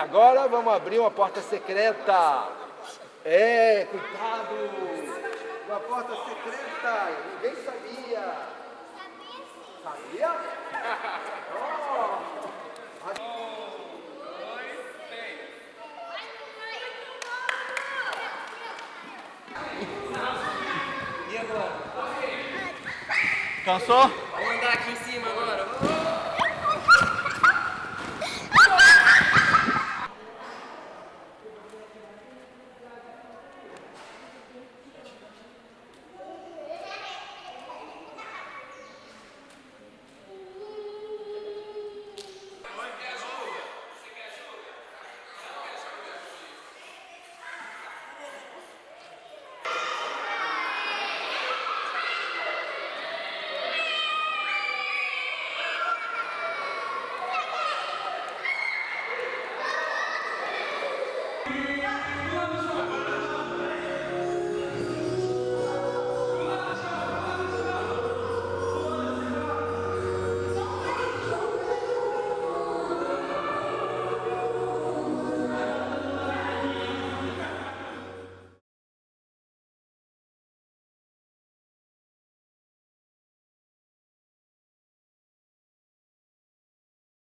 agora vamos abrir uma porta secreta. Cuidado. Uma porta secreta. Ninguém sabia. Sabia? E agora? Cansou? Vamos andar aqui em cima agora.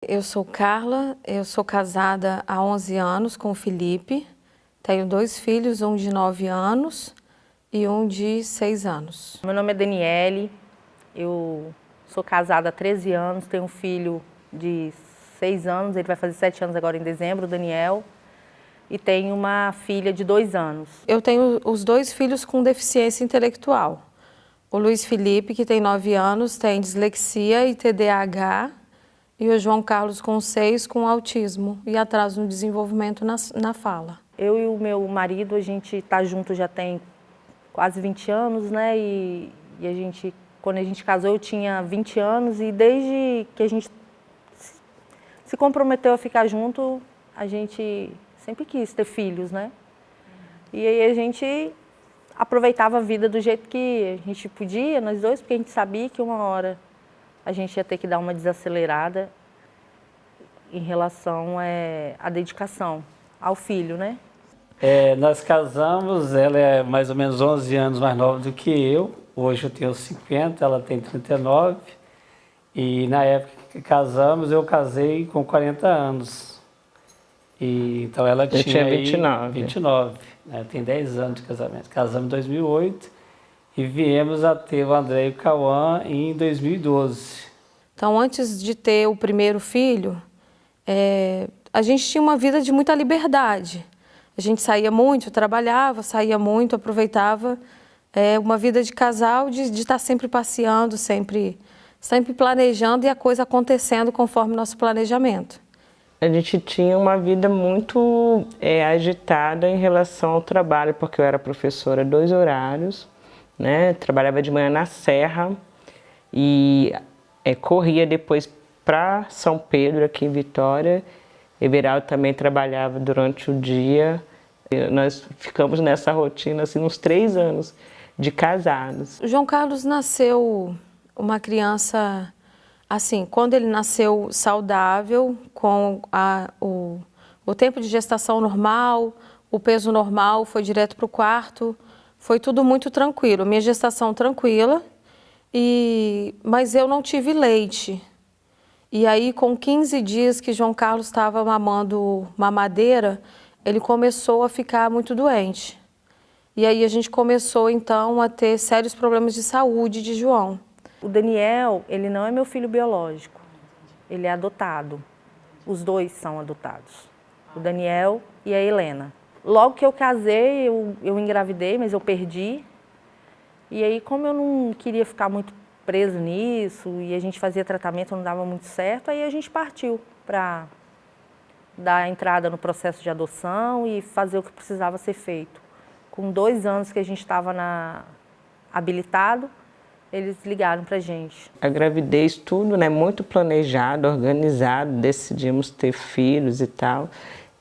Eu sou Carla, eu sou casada há 11 anos com o Felipe, tenho 2 filhos, um de 9 anos e um de 6 anos. Meu nome é Daniele, eu sou casada há 13 anos, tenho um filho de 6 anos, ele vai fazer 7 anos agora em dezembro, o Daniel, e tenho uma filha de 2 anos. Eu tenho os 2 filhos com deficiência intelectual. O Luiz Felipe, que tem 9 anos, tem dislexia e TDAH, e o João Carlos, com 6, com autismo e atraso no desenvolvimento na fala. Eu e o meu marido, a gente está junto já tem quase 20 anos, né? E quando a gente casou, eu tinha 20 anos e desde que a gente se comprometeu a ficar junto, a gente sempre quis ter filhos, né? E aí a gente aproveitava a vida do jeito que a gente podia, nós dois, porque a gente sabia que uma hora a gente ia ter que dar uma desacelerada em relação à dedicação ao filho, né? Nós casamos, ela é mais ou menos 11 anos mais nova do que eu. Hoje eu tenho 50, ela tem 39. E na época que casamos, eu casei com 40 anos. Então ela tinha 29, né? Tem 10 anos de casamento. Casamos em 2008 e viemos a ter o André e o Cauã em 2012. Então, antes de ter o primeiro filho, a gente tinha uma vida de muita liberdade. A gente saía muito, trabalhava, saía muito, aproveitava uma vida de casal, de estar sempre passeando, sempre planejando e a coisa acontecendo conforme o nosso planejamento. A gente tinha uma vida muito agitada em relação ao trabalho, porque eu era professora 2 horários, né? Trabalhava de manhã na Serra e corria depois para São Pedro, aqui em Vitória. Everaldo também trabalhava durante o dia. Nós ficamos nessa rotina assim, uns 3 anos de casados. O João Carlos nasceu uma criança, assim, quando ele nasceu saudável, com o tempo de gestação normal, o peso normal, foi direto para o quarto, foi tudo muito tranquilo. Minha gestação tranquila, mas eu não tive leite. E aí, com 15 dias que João Carlos estava mamando mamadeira, ele começou a ficar muito doente. E aí a gente começou, então, a ter sérios problemas de saúde de João. O Daniel, ele não é meu filho biológico, ele é adotado. Os 2 são adotados, o Daniel e a Helena. Logo que eu casei, eu engravidei, mas eu perdi. E aí, como eu não queria ficar muito preso nisso, e a gente fazia tratamento, não dava muito certo, aí a gente partiu para dar entrada no processo de adoção e fazer o que precisava ser feito. Com 2 anos que a gente estava habilitado, eles ligaram para a gente. A gravidez, tudo, né, muito planejado, organizado, decidimos ter filhos e tal.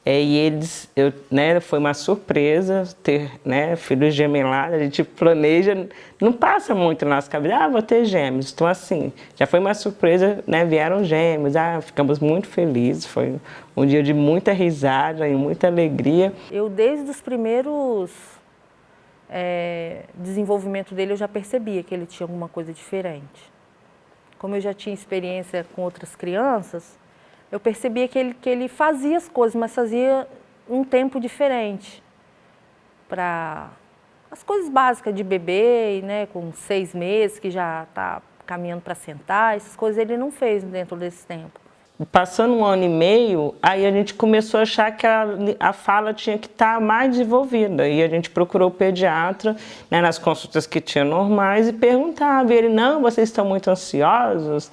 E eles, né, foi uma surpresa ter, né, filhos gemelados. A gente planeja, não passa muito na nossa cabeça, vou ter gêmeos. Então, assim, já foi uma surpresa, né, vieram gêmeos, ficamos muito felizes. Foi um dia de muita risada e muita alegria. Eu, desde os primeiros desenvolvimento dele, eu já percebia que ele tinha alguma coisa diferente. Como eu já tinha experiência com outras crianças, eu percebia que ele fazia as coisas, mas fazia um tempo diferente. Para as coisas básicas de bebê, né, com 6 meses, que já está caminhando para sentar, essas coisas ele não fez dentro desse tempo. Passando 1 ano e meio, aí a gente começou a achar que a fala tinha que estar mais desenvolvida. E a gente procurou o pediatra, né, nas consultas que tinha normais, e perguntava. E ele, não, vocês estão muito ansiosos,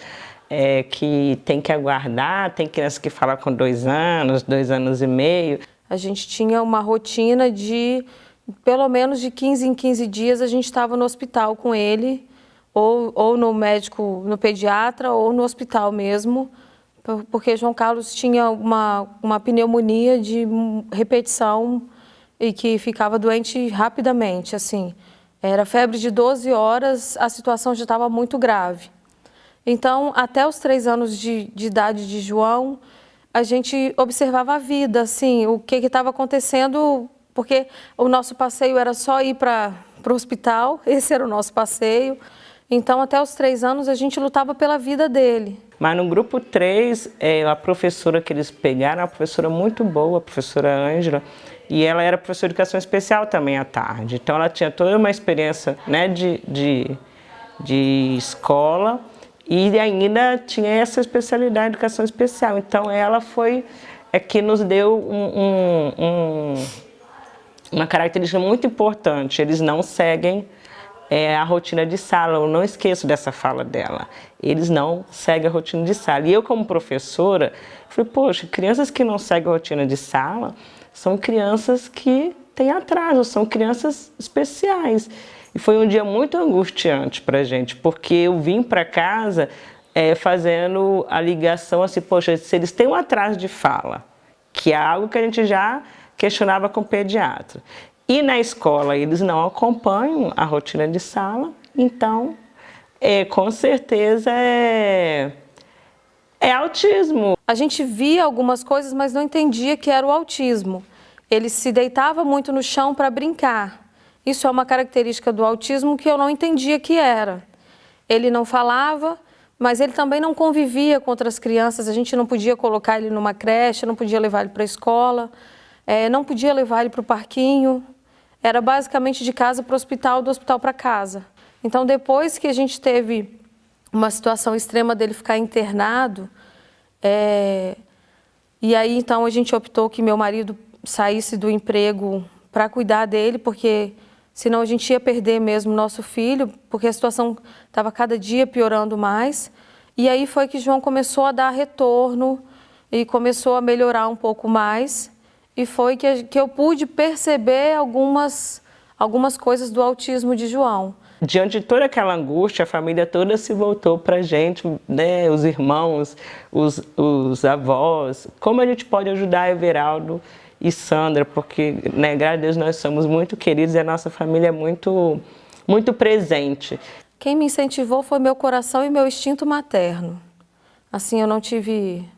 que tem que aguardar, tem criança que fala com 2 anos, 2 anos e meio. A gente tinha uma rotina de, pelo menos de 15 em 15 dias, a gente estava no hospital com ele, ou no médico, no pediatra, ou no hospital mesmo, porque João Carlos tinha uma pneumonia de repetição e que ficava doente rapidamente, assim. Era febre de 12 horas, a situação já estava muito grave. Então, até os 3 anos de idade de João, a gente observava a vida, assim, o que estava acontecendo, porque o nosso passeio era só ir para o hospital, esse era o nosso passeio. Então, até os 3 anos, a gente lutava pela vida dele. Mas no grupo 3, a professora que eles pegaram, uma professora muito boa, a professora Ângela, e ela era professora de educação especial também à tarde. Então, ela tinha toda uma experiência, né, de escola e ainda tinha essa especialidade de educação especial. Então, ela foi que nos deu uma característica muito importante. Eles não seguem a rotina de sala, eu não esqueço dessa fala dela. Eles não seguem a rotina de sala. E eu, como professora, falei, poxa, crianças que não seguem a rotina de sala são crianças que têm atraso, são crianças especiais. E foi um dia muito angustiante para a gente, porque eu vim para casa fazendo a ligação assim, poxa, se eles têm um atraso de fala, que é algo que a gente já questionava com o pediatra, e na escola eles não acompanham a rotina de sala, então, com certeza, é autismo. A gente via algumas coisas, mas não entendia que era o autismo. Ele se deitava muito no chão para brincar. Isso é uma característica do autismo que eu não entendia que era. Ele não falava, mas ele também não convivia com outras crianças. A gente não podia colocar ele numa creche, não podia levar ele para a escola, não podia levar ele para o parquinho. Era basicamente de casa para o hospital, do hospital para casa. Então, depois que a gente teve uma situação extrema dele ficar internado, e aí então a gente optou que meu marido saísse do emprego para cuidar dele, porque senão a gente ia perder mesmo nosso filho, porque a situação estava cada dia piorando mais. E aí foi que João começou a dar retorno e começou a melhorar um pouco mais. E foi que eu pude perceber algumas coisas do autismo de João. Diante de toda aquela angústia, a família toda se voltou para a gente, né, os irmãos, os avós. Como a gente pode ajudar Everaldo e Sandra, porque, né, graças a Deus, nós somos muito queridos e a nossa família é muito, muito presente. Quem me incentivou foi meu coração e meu instinto materno. Assim, eu não tive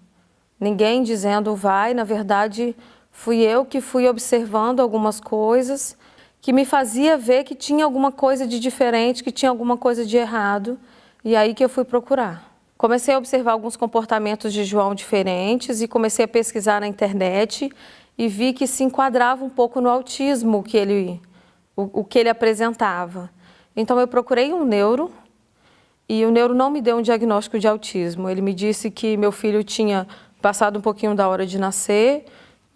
ninguém dizendo vai, na verdade, fui eu que fui observando algumas coisas que me fazia ver que tinha alguma coisa de diferente, que tinha alguma coisa de errado, e aí que eu fui procurar. Comecei a observar alguns comportamentos de João diferentes e comecei a pesquisar na internet e vi que se enquadrava um pouco no autismo o que ele apresentava. Então eu procurei um neuro e o neuro não me deu um diagnóstico de autismo. Ele me disse que meu filho tinha passado um pouquinho da hora de nascer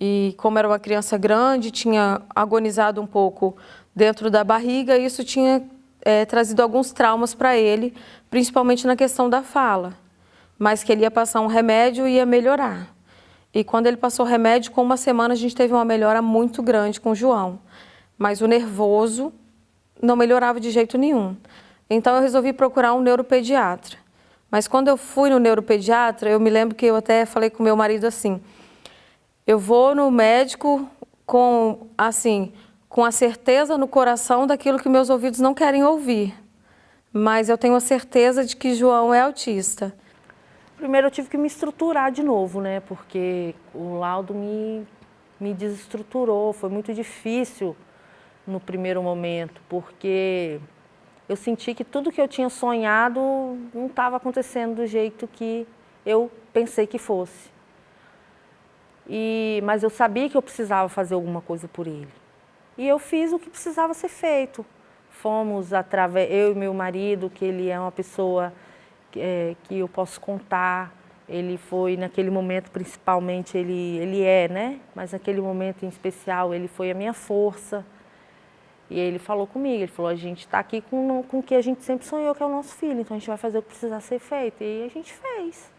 e como era uma criança grande, tinha agonizado um pouco dentro da barriga e isso tinha trazido alguns traumas para ele, principalmente na questão da fala, mas que ele ia passar um remédio e ia melhorar. E quando ele passou o remédio, com 1 semana a gente teve uma melhora muito grande com o João, mas o nervoso não melhorava de jeito nenhum. Então eu resolvi procurar um neuropediatra. Mas quando eu fui no neuropediatra, eu me lembro que eu até falei com meu marido assim, Eu vou no médico com, assim, com a certeza no coração daquilo que meus ouvidos não querem ouvir. Mas eu tenho a certeza de que João é autista. Primeiro eu tive que me estruturar de novo, né? Porque o laudo me desestruturou, foi muito difícil no primeiro momento, porque eu senti que tudo que eu tinha sonhado não estava acontecendo do jeito que eu pensei que fosse. Mas eu sabia que eu precisava fazer alguma coisa por ele. E eu fiz o que precisava ser feito. Fomos, eu e meu marido, que ele é uma pessoa que eu posso contar. Ele foi, naquele momento, principalmente, ele é, né? Mas naquele momento em especial, ele foi a minha força. E ele falou comigo, ele falou, a gente está aqui com o que a gente sempre sonhou, que é o nosso filho, então a gente vai fazer o que precisar ser feito. E a gente fez.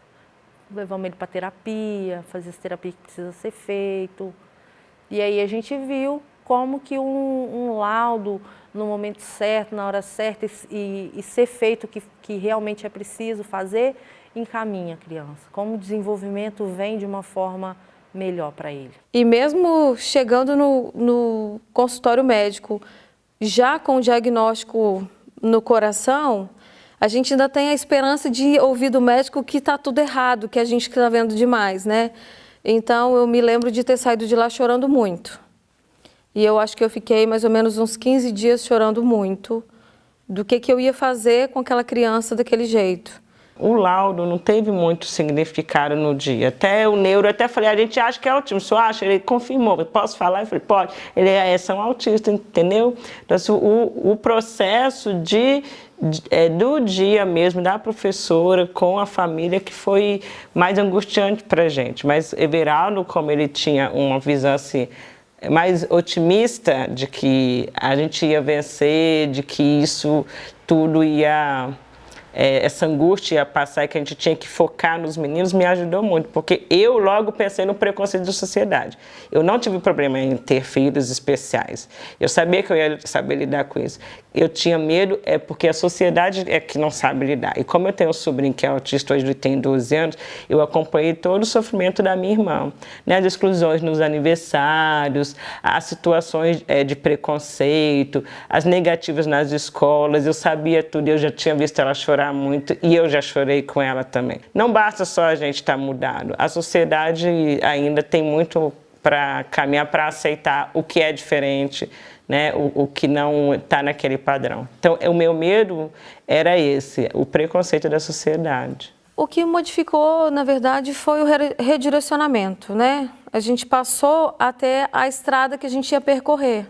Levamos ele para terapia, fazer as terapias que precisa ser feito. E aí a gente viu como que um laudo, no momento certo, na hora certa, e ser feito o que realmente é preciso fazer, encaminha a criança. Como o desenvolvimento vem de uma forma melhor para ele. E mesmo chegando no consultório médico, já com o diagnóstico no coração, a gente ainda tem a esperança de ouvir do médico que está tudo errado, que a gente está vendo demais, né? Então, eu me lembro de ter saído de lá chorando muito. E eu acho que eu fiquei mais ou menos uns 15 dias chorando muito do que eu ia fazer com aquela criança daquele jeito. O laudo não teve muito significado no dia. Até o neuro, falei, a gente acha que é autismo. O senhor acha? Ele confirmou. Posso falar? Eu falei, pode. São autistas, entendeu? Então, assim, o processo do dia mesmo, da professora com a família, que foi mais angustiante para a gente. Mas Everaldo, como ele tinha uma visão assim, mais otimista de que a gente ia vencer, de que isso tudo ia... essa angústia ia passar e que a gente tinha que focar nos meninos, me ajudou muito, porque eu logo pensei no preconceito da sociedade. Eu não tive problema em ter filhos especiais. Eu sabia que eu ia saber lidar com isso. Eu tinha medo, porque a sociedade é que não sabe lidar. E como eu tenho um sobrinho que é autista, hoje ele tem 12 anos, eu acompanhei todo o sofrimento da minha irmã, né? As exclusões nos aniversários, as situações de preconceito, as negativas nas escolas, eu sabia tudo, eu já tinha visto ela chorar muito e eu já chorei com ela também. Não basta só a gente estar mudado, a sociedade ainda tem muito para caminhar para aceitar o que é diferente, né? O que não está naquele padrão. Então, o meu medo era esse, o preconceito da sociedade. O que modificou, na verdade, foi o redirecionamento, né? A gente passou até a estrada que a gente ia percorrer.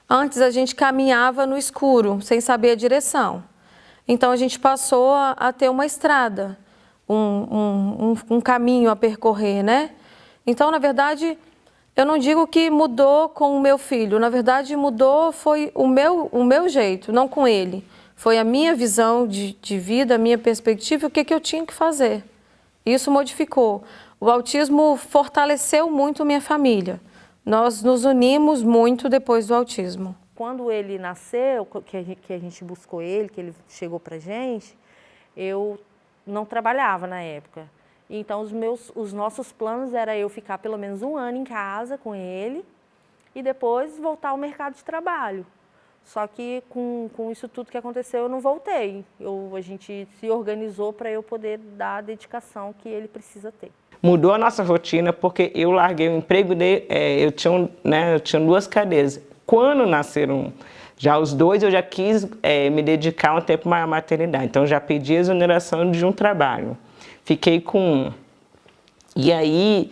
Antes a gente caminhava no escuro, sem saber a direção. Então a gente passou a ter uma estrada, um caminho a percorrer, né? Então, na verdade, eu não digo que mudou com o meu filho. Na verdade, mudou foi o meu jeito, não com ele. Foi a minha visão de vida, a minha perspectiva, o que eu tinha que fazer. Isso modificou. O autismo fortaleceu muito minha família. Nós nos unimos muito depois do autismo. Quando ele nasceu, que a gente buscou ele, que ele chegou pra gente, eu não trabalhava na época. Então, os nossos planos era eu ficar pelo menos 1 ano em casa com ele e depois voltar ao mercado de trabalho. Só que com isso tudo que aconteceu, eu não voltei. A gente se organizou para eu poder dar a dedicação que ele precisa ter. Mudou a nossa rotina porque eu larguei o emprego, eu tinha 2 cadeiras. Quando nasceram já os 2, eu já quis me dedicar um tempo mais à maternidade. Então, já pedi exoneração de um trabalho. Fiquei com 1. E aí,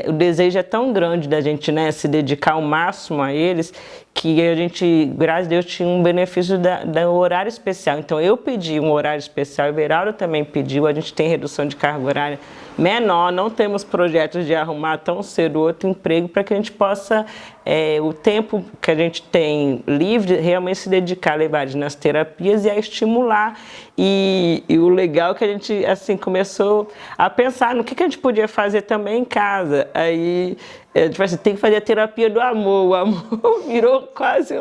o desejo é tão grande da gente, né, se dedicar ao máximo a eles, que a gente, graças a Deus, tinha um benefício do horário especial. Então, eu pedi um horário especial, o Everaldo também pediu, a gente tem redução de carga horária menor, não temos projetos de arrumar tão cedo outro emprego para que a gente possa, o tempo que a gente tem livre, realmente se dedicar a levar eles nas terapias e a estimular. E o legal é que a gente assim, começou a pensar no que a gente podia fazer também em casa. Aí, tem que fazer a terapia do amor. O amor virou quase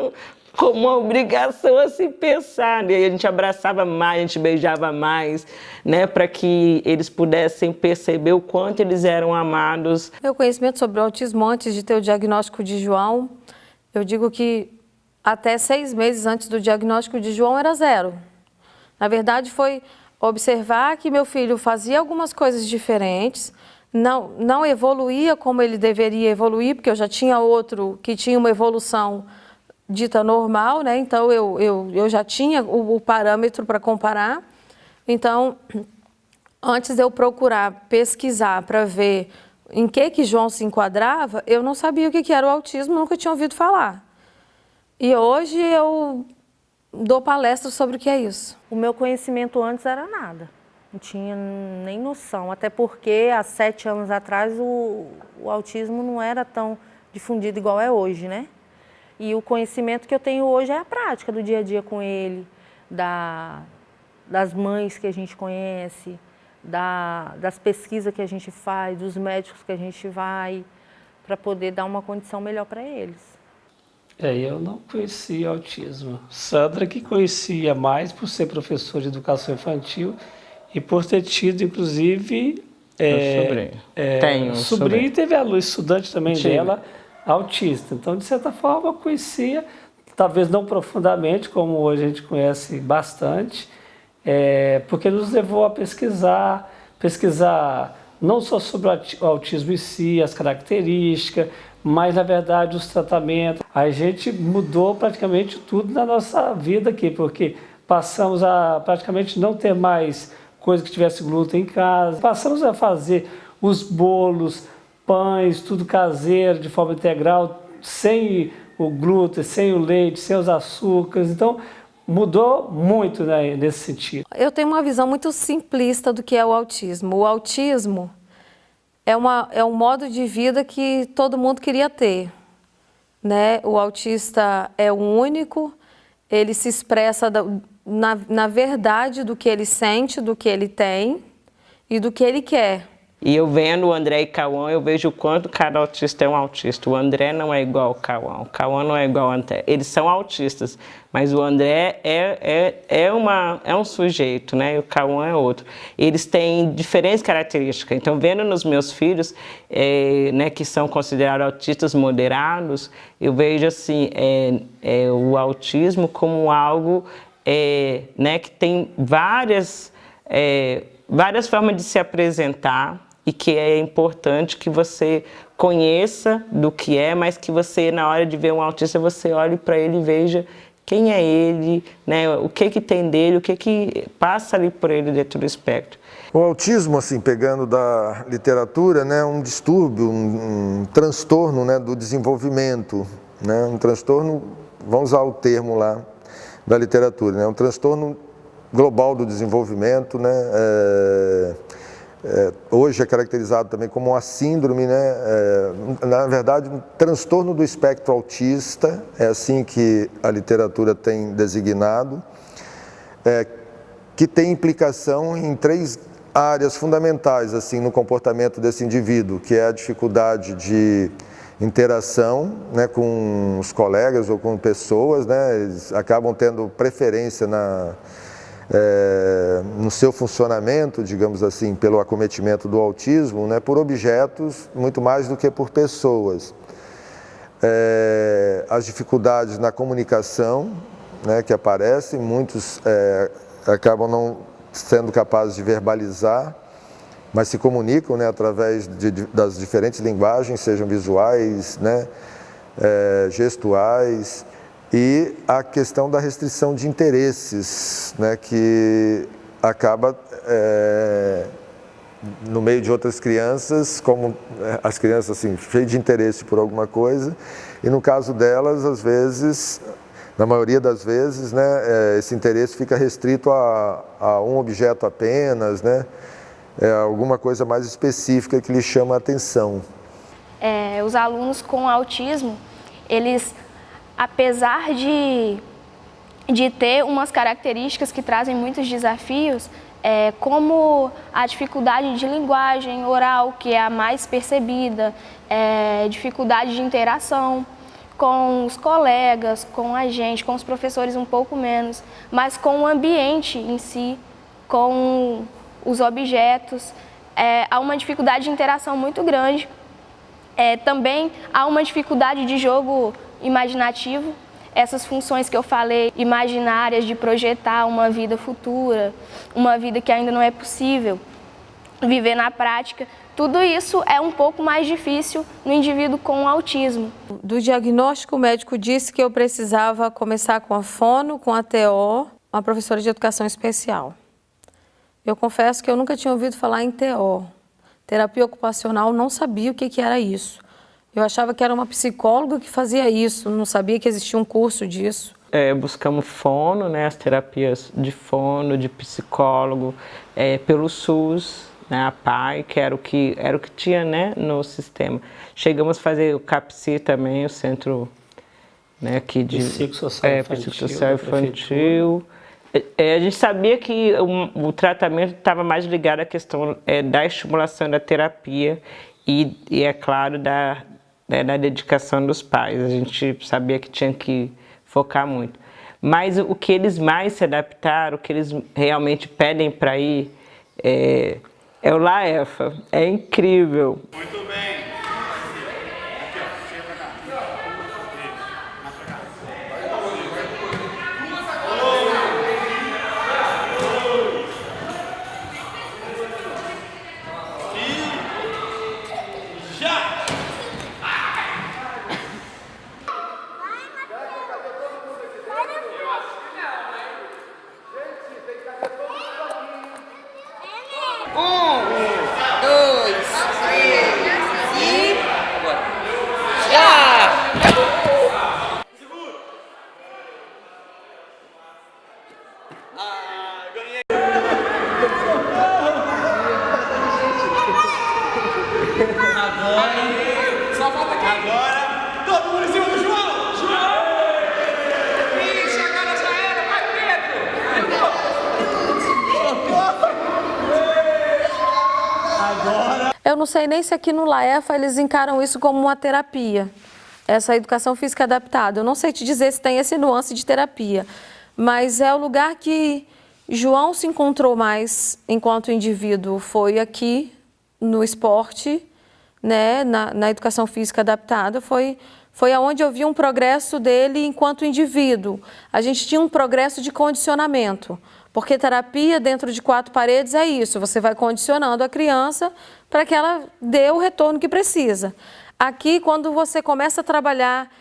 como uma obrigação a se pensar, né? E a gente abraçava mais, a gente beijava mais, né? Para que eles pudessem perceber o quanto eles eram amados. Meu conhecimento sobre o autismo antes de ter o diagnóstico de João, eu digo que até 6 meses antes do diagnóstico de João era 0. Na verdade, foi observar que meu filho fazia algumas coisas diferentes, não evoluía como ele deveria evoluir, porque eu já tinha outro que tinha uma evolução dita normal, né? Então eu já tinha o parâmetro para comparar. Então, antes de eu procurar pesquisar para ver em que João se enquadrava, eu não sabia o que era o autismo, nunca tinha ouvido falar. E hoje eu dou palestra sobre o que é isso. O meu conhecimento antes era nada, não tinha nem noção, até porque há 7 anos atrás o autismo não era tão difundido igual é hoje, né? E o conhecimento que eu tenho hoje é a prática do dia a dia com ele, das mães que a gente conhece, das pesquisas que a gente faz, dos médicos que a gente vai, para poder dar uma condição melhor para eles. Eu não conhecia autismo. Sandra que conhecia mais por ser professora de educação infantil e por ter tido, inclusive, Tenho um sobrinho e teve aluno, estudante também dela, autista. Então, de certa forma, eu conhecia, talvez não profundamente, como hoje a gente conhece bastante, porque nos levou a pesquisar não só sobre o autismo em si, as características, mas, na verdade, os tratamentos. A gente mudou praticamente tudo na nossa vida aqui, porque passamos a praticamente não ter mais coisa que tivesse glúten em casa. Passamos a fazer os bolos, pães, tudo caseiro, de forma integral, sem o glúten, sem o leite, sem os açúcares. Então, mudou muito, né, nesse sentido. Eu tenho uma visão muito simplista do que é o autismo. O autismo é um modo de vida que todo mundo queria ter, né? O autista é o único, ele se expressa na verdade do que ele sente, do que ele tem e do que ele quer. E eu vendo o André e Cauã, eu vejo o quanto cada autista é um autista. O André não é igual ao Cauã, o Cauã não é igual ao André. Eles são autistas, mas o André é um sujeito, né? E o Cauã é outro. Eles têm diferentes características. Então, vendo nos meus filhos, né, que são considerados autistas moderados, eu vejo assim, o autismo como algo né, que tem várias formas de se apresentar, e que é importante que você conheça do que é, mas que você, na hora de ver um autista, você olhe para ele e veja quem é ele, né? O que tem dele, o que passa ali por ele dentro do espectro. O autismo, assim, pegando da literatura, né, um distúrbio, um transtorno, né, do desenvolvimento, né, um transtorno, vamos usar o termo lá da literatura, né, um transtorno global do desenvolvimento, né, hoje é caracterizado também como uma síndrome, né, na verdade, um transtorno do espectro autista, é assim que a literatura tem designado, que tem implicação em 3 áreas fundamentais assim, no comportamento desse indivíduo, que é a dificuldade de interação, né, com os colegas ou com pessoas, né, eles acabam tendo preferência no seu funcionamento, digamos assim, pelo acometimento do autismo, né, por objetos muito mais do que por pessoas. As dificuldades na comunicação, né, que aparecem, muitos acabam não sendo capazes de verbalizar, mas se comunicam, né, através das diferentes linguagens, sejam visuais, né, gestuais, e a questão da restrição de interesses, né, que acaba, no meio de outras crianças, como as crianças assim, cheias de interesse por alguma coisa, e no caso delas, às vezes, na maioria das vezes, né, esse interesse fica restrito a um objeto apenas, né, alguma coisa mais específica que lhe chama a atenção. Os alunos com autismo, eles, apesar de ter umas características que trazem muitos desafios, como a dificuldade de linguagem oral, que é a mais percebida, dificuldade de interação com os colegas, com a gente, com os professores um pouco menos, mas com o ambiente em si, com os objetos. Há uma dificuldade de interação muito grande. Também há uma dificuldade de jogo imaginativo. Essas funções que eu falei, imaginárias, de projetar uma vida futura, uma vida que ainda não é possível viver na prática, tudo isso é um pouco mais difícil no indivíduo com autismo. Do diagnóstico, o médico disse que eu precisava começar com a fono, com a TO, uma professora de educação especial. Eu confesso que eu nunca tinha ouvido falar em TO. Terapia ocupacional, não sabia o que era isso. Eu achava que era uma psicóloga que fazia isso, não sabia que existia um curso disso. Buscamos fono, né, as terapias de fono, de psicólogo, pelo SUS, né, a PAI, que era o que tinha, né, no sistema. Chegamos a fazer o CAPSI também, o centro, né, aqui de psicossocial infantil. A gente sabia que o tratamento estava mais ligado à questão da estimulação da terapia e é claro, da dedicação dos pais. A gente sabia que tinha que focar muito. Mas o que eles mais se adaptaram, o que eles realmente pedem para ir, é o LAEFA. É incrível. Muito bem. Agora, todo mundo em cima do João! João! Ixi, agora já era, vai Pedro! Agora... Eu não sei nem se aqui no LAEFA eles encaram isso como uma terapia, essa educação física adaptada. Eu não sei te dizer se tem esse nuance de terapia, mas é o lugar que João se encontrou mais enquanto indivíduo, foi aqui no esporte, né, na educação física adaptada, foi aonde eu vi um progresso dele enquanto indivíduo. A gente tinha um progresso de condicionamento, porque terapia dentro de 4 paredes é isso, você vai condicionando a criança para que ela dê o retorno que precisa. Aqui, quando você começa a trabalhar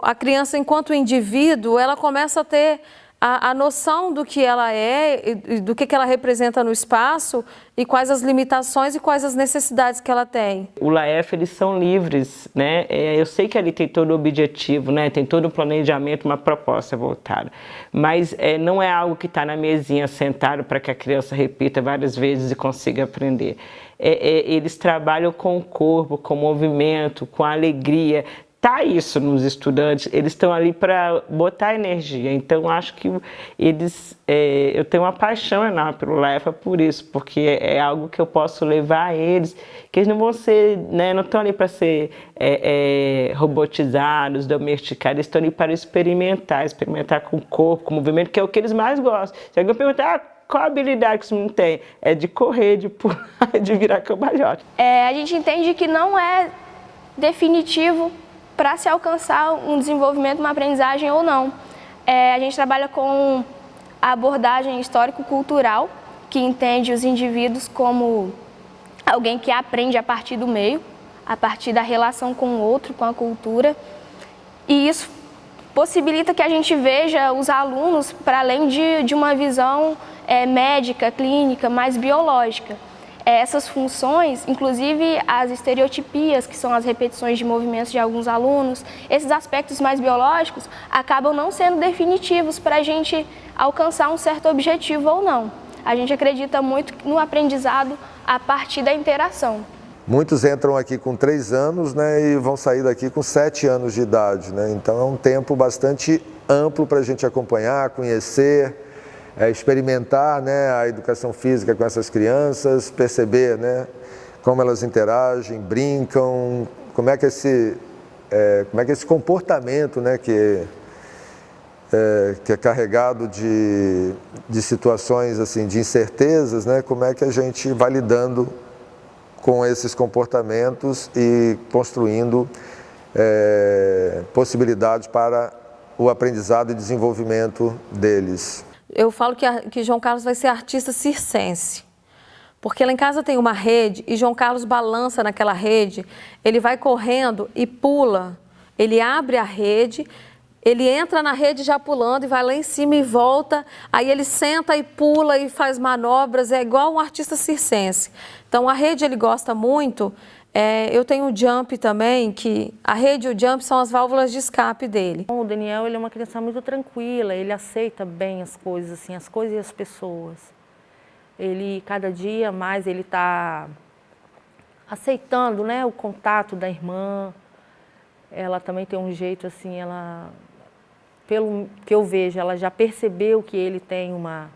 a criança enquanto indivíduo, ela começa a ter a noção do que ela é, e do que ela representa no espaço e quais as limitações e quais as necessidades que ela tem. O LAEFA, eles são livres, né? Eu sei que ali tem todo o objetivo, né? Tem todo o planejamento, uma proposta voltada, mas não é algo que está na mesinha sentado para que a criança repita várias vezes e consiga aprender. Eles trabalham com o corpo, com o movimento, com a alegria. Tá isso nos estudantes, eles estão ali para botar energia, então acho que eu tenho uma paixão enorme pelo LAEFA por isso, porque é algo que eu posso levar a eles, que eles não vão ser, né, não estão ali para ser robotizados, domesticados, eles estão ali para experimentar com o corpo, com o movimento, que é o que eles mais gostam. Se alguém perguntar, qual a habilidade que você não tem? É de correr, de pular, de virar cambalhota. A gente entende que não é definitivo para se alcançar um desenvolvimento, uma aprendizagem ou não. A gente trabalha com a abordagem histórico-cultural, que entende os indivíduos como alguém que aprende a partir do meio, a partir da relação com o outro, com a cultura. E isso possibilita que a gente veja os alunos para além de uma visão médica, clínica, mais biológica. Essas funções, inclusive as estereotipias, que são as repetições de movimentos de alguns alunos, esses aspectos mais biológicos acabam não sendo definitivos para a gente alcançar um certo objetivo ou não. A gente acredita muito no aprendizado a partir da interação. Muitos entram aqui com 3 anos, né, e vão sair daqui com 7 anos de idade, né? Então é um tempo bastante amplo para a gente acompanhar, conhecer, experimentar, né, a educação física com essas crianças, perceber, né, como elas interagem, brincam, como é que como é que esse comportamento, né, que é carregado de situações assim, de incertezas, né, como é que a gente vai lidando com esses comportamentos e construindo possibilidades para o aprendizado e desenvolvimento deles. Eu falo que João Carlos vai ser artista circense, porque lá em casa tem uma rede e João Carlos balança naquela rede, ele vai correndo e pula, ele abre a rede, ele entra na rede já pulando e vai lá em cima e volta, aí ele senta e pula e faz manobras, é igual um artista circense. Então a rede ele gosta muito. Eu tenho o jump também, que a rede e o jump são as válvulas de escape dele. O Daniel, ele é uma criança muito tranquila, ele aceita bem as coisas, assim, as coisas e as pessoas. Ele, cada dia mais, ele está aceitando, né, o contato da irmã. Ela também tem um jeito, assim, ela, pelo que eu vejo, ela já percebeu que ele tem uma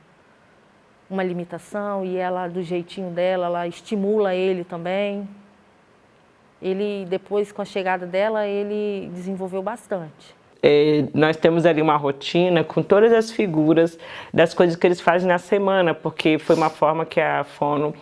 limitação e ela, do jeitinho dela, ela estimula ele também. Ele, depois, com a chegada dela, ele desenvolveu bastante. Nós temos ali uma rotina com todas as figuras das coisas que eles fazem na semana, porque foi uma forma que a Fono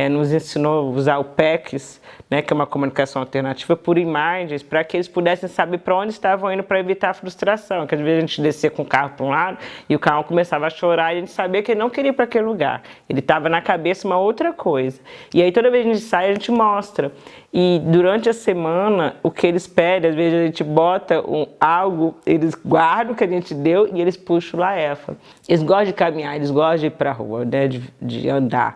nos ensinou a usar o PECs, né, que é uma comunicação alternativa, por imagens, para que eles pudessem saber para onde estavam indo para evitar a frustração. Que às vezes a gente descia com o carro para um lado e o carro começava a chorar e a gente sabia que ele não queria ir para aquele lugar. Ele estava na cabeça uma outra coisa. E aí toda vez que a gente sai, a gente mostra. E durante a semana, o que eles pedem, às vezes a gente bota algo, eles guardam o que a gente deu e eles puxam o Laefa. Eles gostam de caminhar, eles gostam de ir para a rua, né, de andar.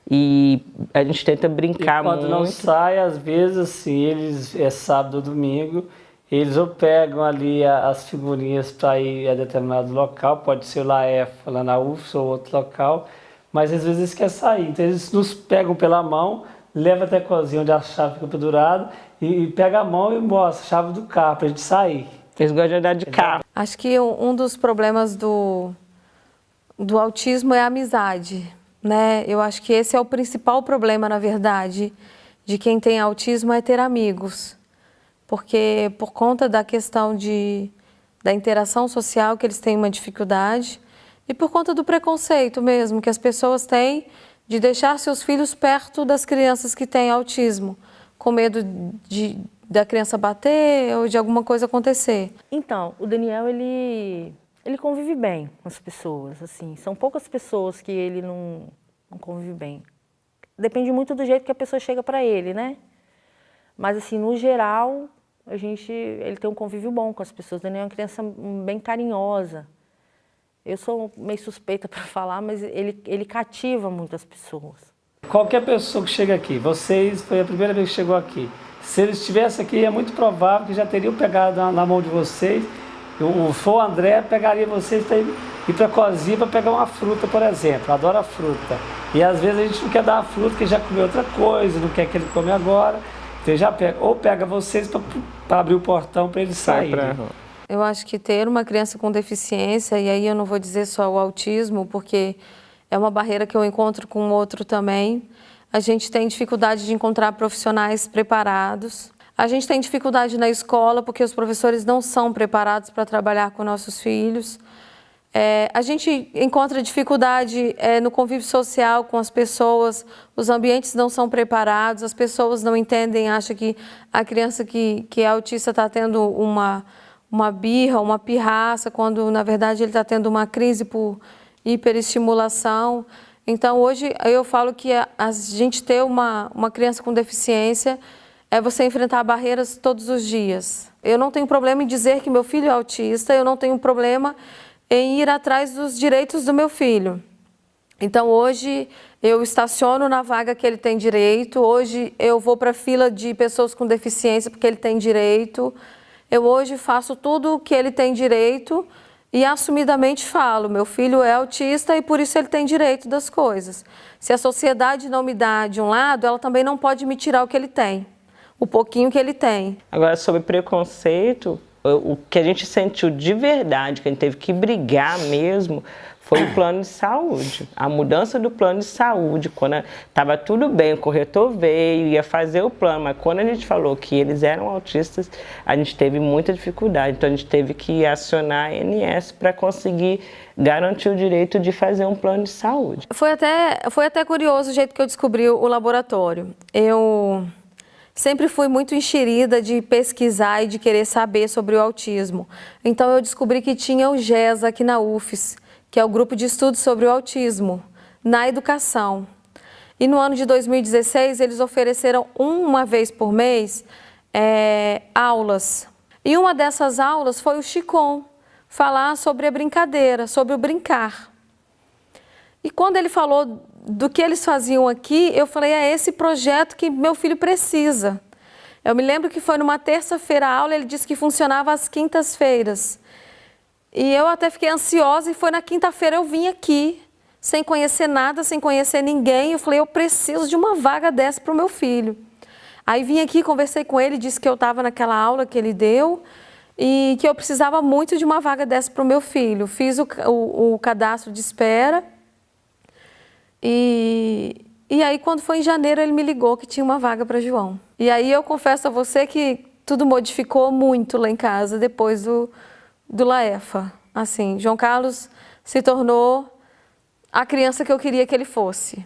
E a gente tenta brincar muito. Quando não sai, às vezes, assim, eles, sábado ou domingo, eles ou pegam ali as figurinhas para ir a determinado local, pode ser lá lá na UFS ou outro local, mas às vezes eles querem sair. Então eles nos pegam pela mão, levam até a cozinha onde a chave fica pendurada e pega a mão e mostra a chave do carro para a gente sair. Eles gostam de andar de carro. Acho que um dos problemas do autismo é a amizade, né? Eu acho que esse é o principal problema, na verdade, de quem tem autismo, é ter amigos. Porque por conta da questão da interação social, que eles têm uma dificuldade, e por conta do preconceito mesmo, que as pessoas têm de deixar seus filhos perto das crianças que têm autismo, com medo da criança bater ou de alguma coisa acontecer. Então, o Daniel, ele convive bem com as pessoas, assim. São poucas pessoas que ele não convive bem. Depende muito do jeito que a pessoa chega para ele, né? Mas, assim, no geral, ele tem um convívio bom com as pessoas. O Daniel é uma criança bem carinhosa. Eu sou meio suspeita para falar, mas ele cativa muito as pessoas. Qualquer pessoa que chega aqui, vocês, foi a primeira vez que chegou aqui. Se eles estivessem aqui, é muito provável que já teriam pegado na mão de vocês. O André pegaria vocês para ir para a cozinha para pegar uma fruta, por exemplo. Adora a fruta. E às vezes a gente não quer dar a fruta, porque já comeu outra coisa, não quer que ele come agora. Então já pega vocês para abrir o portão para eles saírem. Eu acho que ter uma criança com deficiência, e aí eu não vou dizer só o autismo, porque é uma barreira que eu encontro com o outro também. A gente tem dificuldade de encontrar profissionais preparados. A gente tem dificuldade na escola, porque os professores não são preparados para trabalhar com nossos filhos. A gente encontra dificuldade no convívio social com as pessoas, os ambientes não são preparados, as pessoas não entendem, acham que a criança que é autista está tendo uma birra, uma pirraça, quando na verdade ele está tendo uma crise por hiperestimulação. Então hoje eu falo que a gente ter uma criança com deficiência é você enfrentar barreiras todos os dias. Eu não tenho problema em dizer que meu filho é autista, eu não tenho problema em ir atrás dos direitos do meu filho. Então hoje eu estaciono na vaga que ele tem direito, hoje eu vou para a fila de pessoas com deficiência porque ele tem direito. Eu hoje faço tudo o que ele tem direito e assumidamente falo, meu filho é autista e por isso ele tem direito das coisas. Se a sociedade não me dá de um lado, ela também não pode me tirar o que ele tem, o pouquinho que ele tem. Agora, sobre preconceito, o que a gente sentiu de verdade, que a gente teve que brigar mesmo, foi o plano de saúde. A mudança do plano de saúde, quando estava tudo bem, o corretor veio, ia fazer o plano, mas quando a gente falou que eles eram autistas, a gente teve muita dificuldade. Então a gente teve que acionar a ANS para conseguir garantir o direito de fazer um plano de saúde. Foi até curioso o jeito que eu descobri o laboratório. Eu sempre fui muito enxerida de pesquisar e de querer saber sobre o autismo. Então eu descobri que tinha o GES aqui na UFES, que é o Grupo de Estudos sobre o Autismo, na educação. E no ano de 2016 eles ofereceram uma vez por mês aulas. E uma dessas aulas foi o Chicom, falar sobre a brincadeira, sobre o brincar. E quando ele falou do que eles faziam aqui, eu falei, é esse projeto que meu filho precisa. Eu me lembro que foi numa terça-feira a aula, ele disse que funcionava às quintas-feiras. E eu até fiquei ansiosa e foi na quinta-feira eu vim aqui, sem conhecer nada, sem conhecer ninguém. Eu falei, eu preciso de uma vaga dessa para o meu filho. Aí vim aqui, conversei com ele, disse que eu estava naquela aula que ele deu e que eu precisava muito de uma vaga dessa para o meu filho. Fiz o cadastro de espera. E aí, quando foi em janeiro, ele me ligou que tinha uma vaga para João. E aí eu confesso a você que tudo modificou muito lá em casa depois do Laefa. Assim, João Carlos se tornou a criança que eu queria que ele fosse.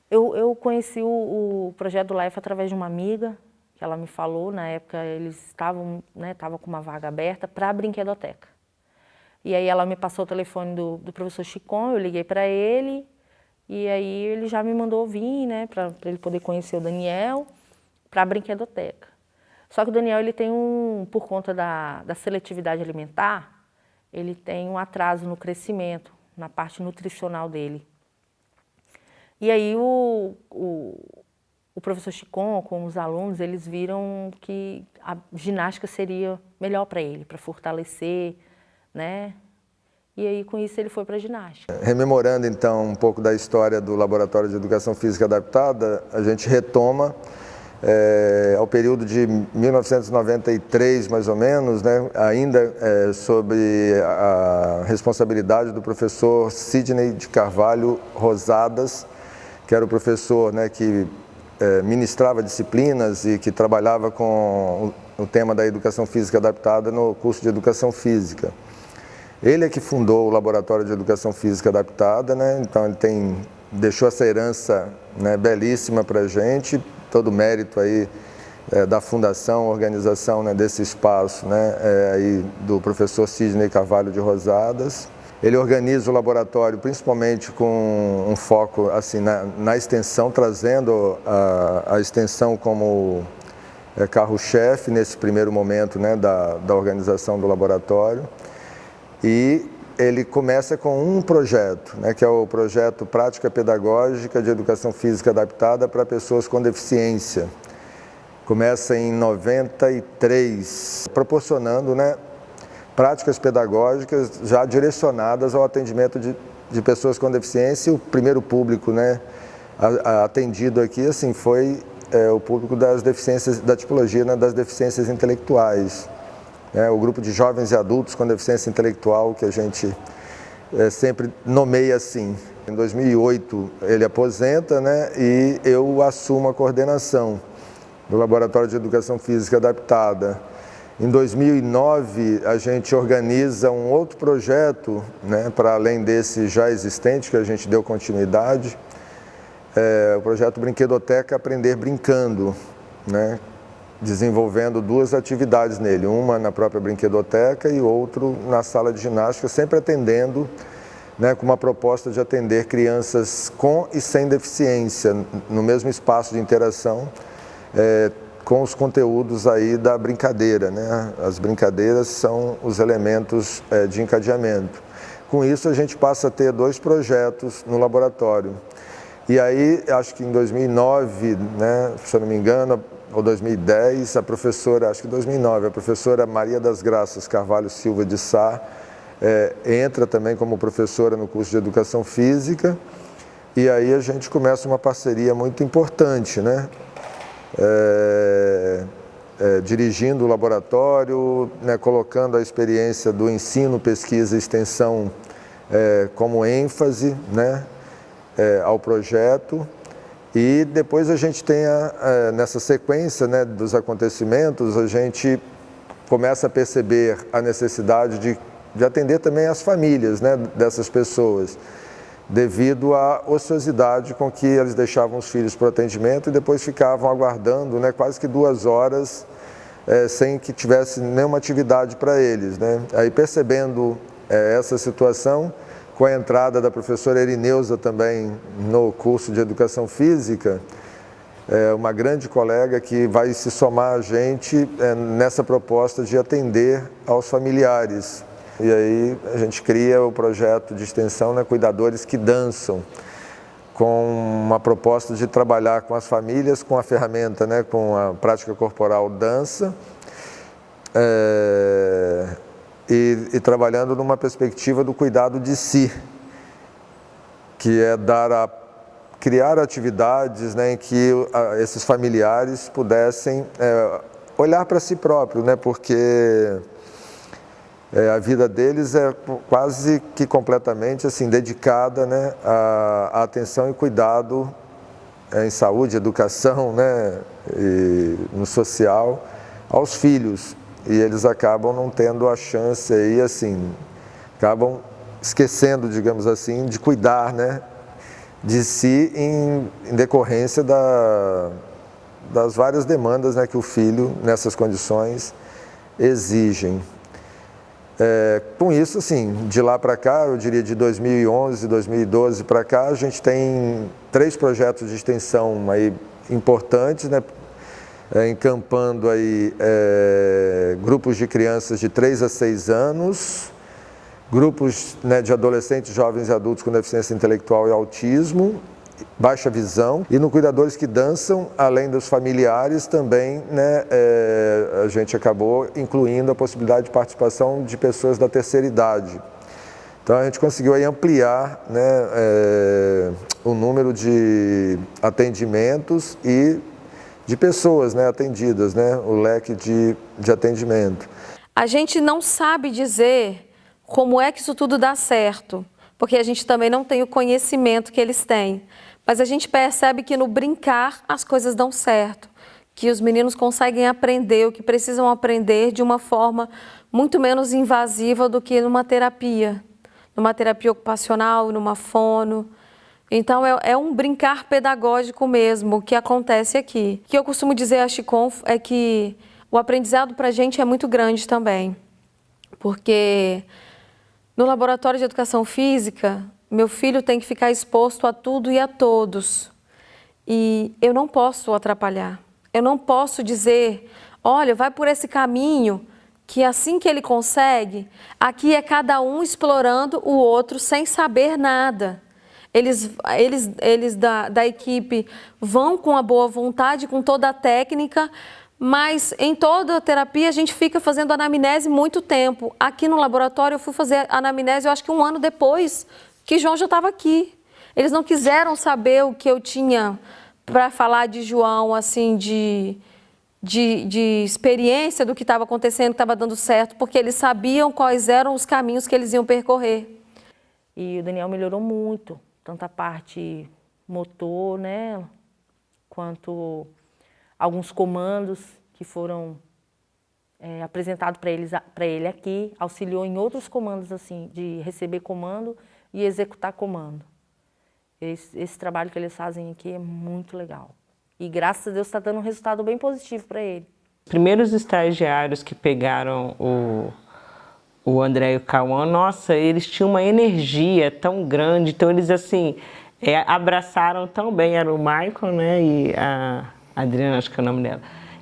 Eu conheci o projeto do Laefa através de uma amiga, que ela me falou. Na época eles estavam com uma vaga aberta para a brinquedoteca. E aí ela me passou o telefone do professor Chicom, eu liguei para ele. E aí ele já me mandou vir, né, para ele poder conhecer o Daniel, para a brinquedoteca. Só que o Daniel, ele tem por conta da seletividade alimentar, ele tem um atraso no crescimento, na parte nutricional dele. E aí o professor Chicom, com os alunos, eles viram que a ginástica seria melhor para ele, para fortalecer, né? E aí, com isso, ele foi para a ginástica. Rememorando, então, um pouco da história do Laboratório de Educação Física Adaptada, a gente retoma ao período de 1993, mais ou menos, né, ainda sob a responsabilidade do professor Sidney de Carvalho Rosadas, que era o professor, né, que ministrava disciplinas e que trabalhava com o tema da Educação Física Adaptada no curso de Educação Física. Ele é que fundou o Laboratório de Educação Física Adaptada, né? Então ele deixou essa herança, né, belíssima para a gente, todo o mérito aí da fundação, organização, né, desse espaço, né, aí do professor Sidney Carvalho de Rosadas. Ele organiza o laboratório principalmente com um foco assim, na extensão, trazendo a extensão como carro-chefe nesse primeiro momento, né, da organização do laboratório. E ele começa com um projeto, né, que é o projeto Prática Pedagógica de Educação Física Adaptada para Pessoas com Deficiência. Começa em 93, proporcionando, né, práticas pedagógicas já direcionadas ao atendimento de pessoas com deficiência. E o primeiro público, né, atendido aqui assim, foi o público das deficiências, da tipologia, né, das deficiências intelectuais. O grupo de jovens e adultos com deficiência intelectual, que a gente sempre nomeia assim. Em 2008 ele aposenta, né, e eu assumo a coordenação do Laboratório de Educação Física Adaptada. Em 2009 a gente organiza um outro projeto, né, para além desse já existente, que a gente deu continuidade, o projeto Brinquedoteca Aprender Brincando, né, desenvolvendo duas atividades nele, uma na própria brinquedoteca e outro na sala de ginástica, sempre atendendo, né, com uma proposta de atender crianças com e sem deficiência, no mesmo espaço de interação, com os conteúdos aí da brincadeira, né? As brincadeiras são os elementos de encadeamento. Com isso a gente passa a ter dois projetos no laboratório. E aí, acho que em 2009, né, se eu não me engano, ou 2010, a professora, acho que 2009, a professora Maria das Graças Carvalho Silva de Sá entra também como professora no curso de Educação Física, e aí a gente começa uma parceria muito importante, né? Dirigindo o laboratório, né, colocando a experiência do ensino, pesquisa e extensão como ênfase, né, ao projeto. E depois a gente tem, nessa sequência, né, dos acontecimentos, a gente começa a perceber a necessidade de atender também as famílias, né, dessas pessoas, devido à ociosidade com que eles deixavam os filhos para o atendimento e depois ficavam aguardando, né, quase que 2 horas, sem que tivesse nenhuma atividade para eles, né. Aí, percebendo essa situação, com a entrada da professora Erineusa também no curso de Educação Física, uma grande colega que vai se somar a gente nessa proposta de atender aos familiares. E aí a gente cria o projeto de extensão, né, Cuidadores que Dançam, com uma proposta de trabalhar com as famílias, com a ferramenta, né, com a prática corporal dança, e trabalhando numa perspectiva do cuidado de si, que é criar atividades, né, em que esses familiares pudessem olhar para si próprio, né, porque a vida deles é quase que completamente assim, dedicada, né, à atenção e cuidado em saúde, educação, né, e no social, aos filhos. E eles acabam não tendo a chance aí, assim, acabam esquecendo, digamos assim, de cuidar, né, de si em decorrência das várias demandas, né, que o filho, nessas condições, exigem. Com isso, assim, de lá para cá, eu diria de 2011, 2012 para cá, a gente tem 3 projetos de extensão aí importantes, né, encampando aí grupos de crianças de 3 a 6 anos, grupos, né, de adolescentes, jovens e adultos com deficiência intelectual e autismo, baixa visão, e no Cuidadores que Dançam, além dos familiares, também, né, a gente acabou incluindo a possibilidade de participação de pessoas da terceira idade. Então a gente conseguiu aí ampliar, né, o número de atendimentos e de pessoas, né, atendidas, né, o leque de atendimento. A gente não sabe dizer como é que isso tudo dá certo, porque a gente também não tem o conhecimento que eles têm. Mas a gente percebe que no brincar as coisas dão certo, que os meninos conseguem aprender o que precisam aprender de uma forma muito menos invasiva do que numa terapia ocupacional, numa fono. Então é um brincar pedagógico mesmo que acontece aqui. O que eu costumo dizer a Chiconf é que o aprendizado para a gente é muito grande também, porque no laboratório de educação física, meu filho tem que ficar exposto a tudo e a todos. E eu não posso atrapalhar. Eu não posso dizer, olha, vai por esse caminho, que assim que ele consegue, aqui é cada um explorando o outro sem saber nada. Eles da equipe vão com a boa vontade, com toda a técnica, mas em toda a terapia a gente fica fazendo anamnese muito tempo. Aqui no laboratório eu fui fazer anamnese, eu acho que 1 ano depois que João já estava aqui. Eles não quiseram saber o que eu tinha para falar de João, assim, de experiência do que estava acontecendo, que estava dando certo, porque eles sabiam quais eram os caminhos que eles iam percorrer. E o Daniel melhorou muito, tanto a parte motor, né, quanto alguns comandos que foram apresentados para ele aqui, auxiliou em outros comandos, assim, de receber comando e executar comando. Esse trabalho que eles fazem aqui é muito legal. E graças a Deus está dando um resultado bem positivo para ele. Os primeiros estagiários que pegaram o André e o Cauã, nossa, eles tinham uma energia tão grande, então eles assim, abraçaram tão bem, era o Michael, né, e a Adriana, acho que é o nome dela.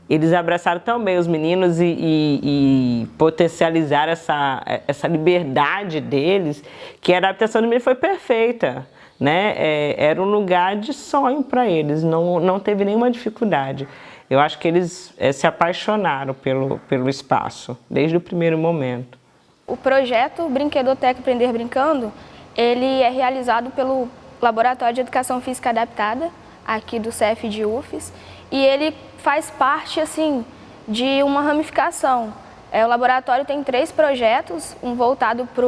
Eles abraçaram tão bem os meninos e potencializaram essa liberdade deles, que a adaptação do menino foi perfeita, né? Era um lugar de sonho para eles, não teve nenhuma dificuldade. Eu acho que eles se apaixonaram pelo espaço, desde o primeiro momento. O projeto Brinquedoteca Aprender Brincando, ele é realizado pelo Laboratório de Educação Física Adaptada, aqui do CEF de UFES, e ele faz parte, assim, de uma ramificação. O laboratório tem 3 projetos, um voltado para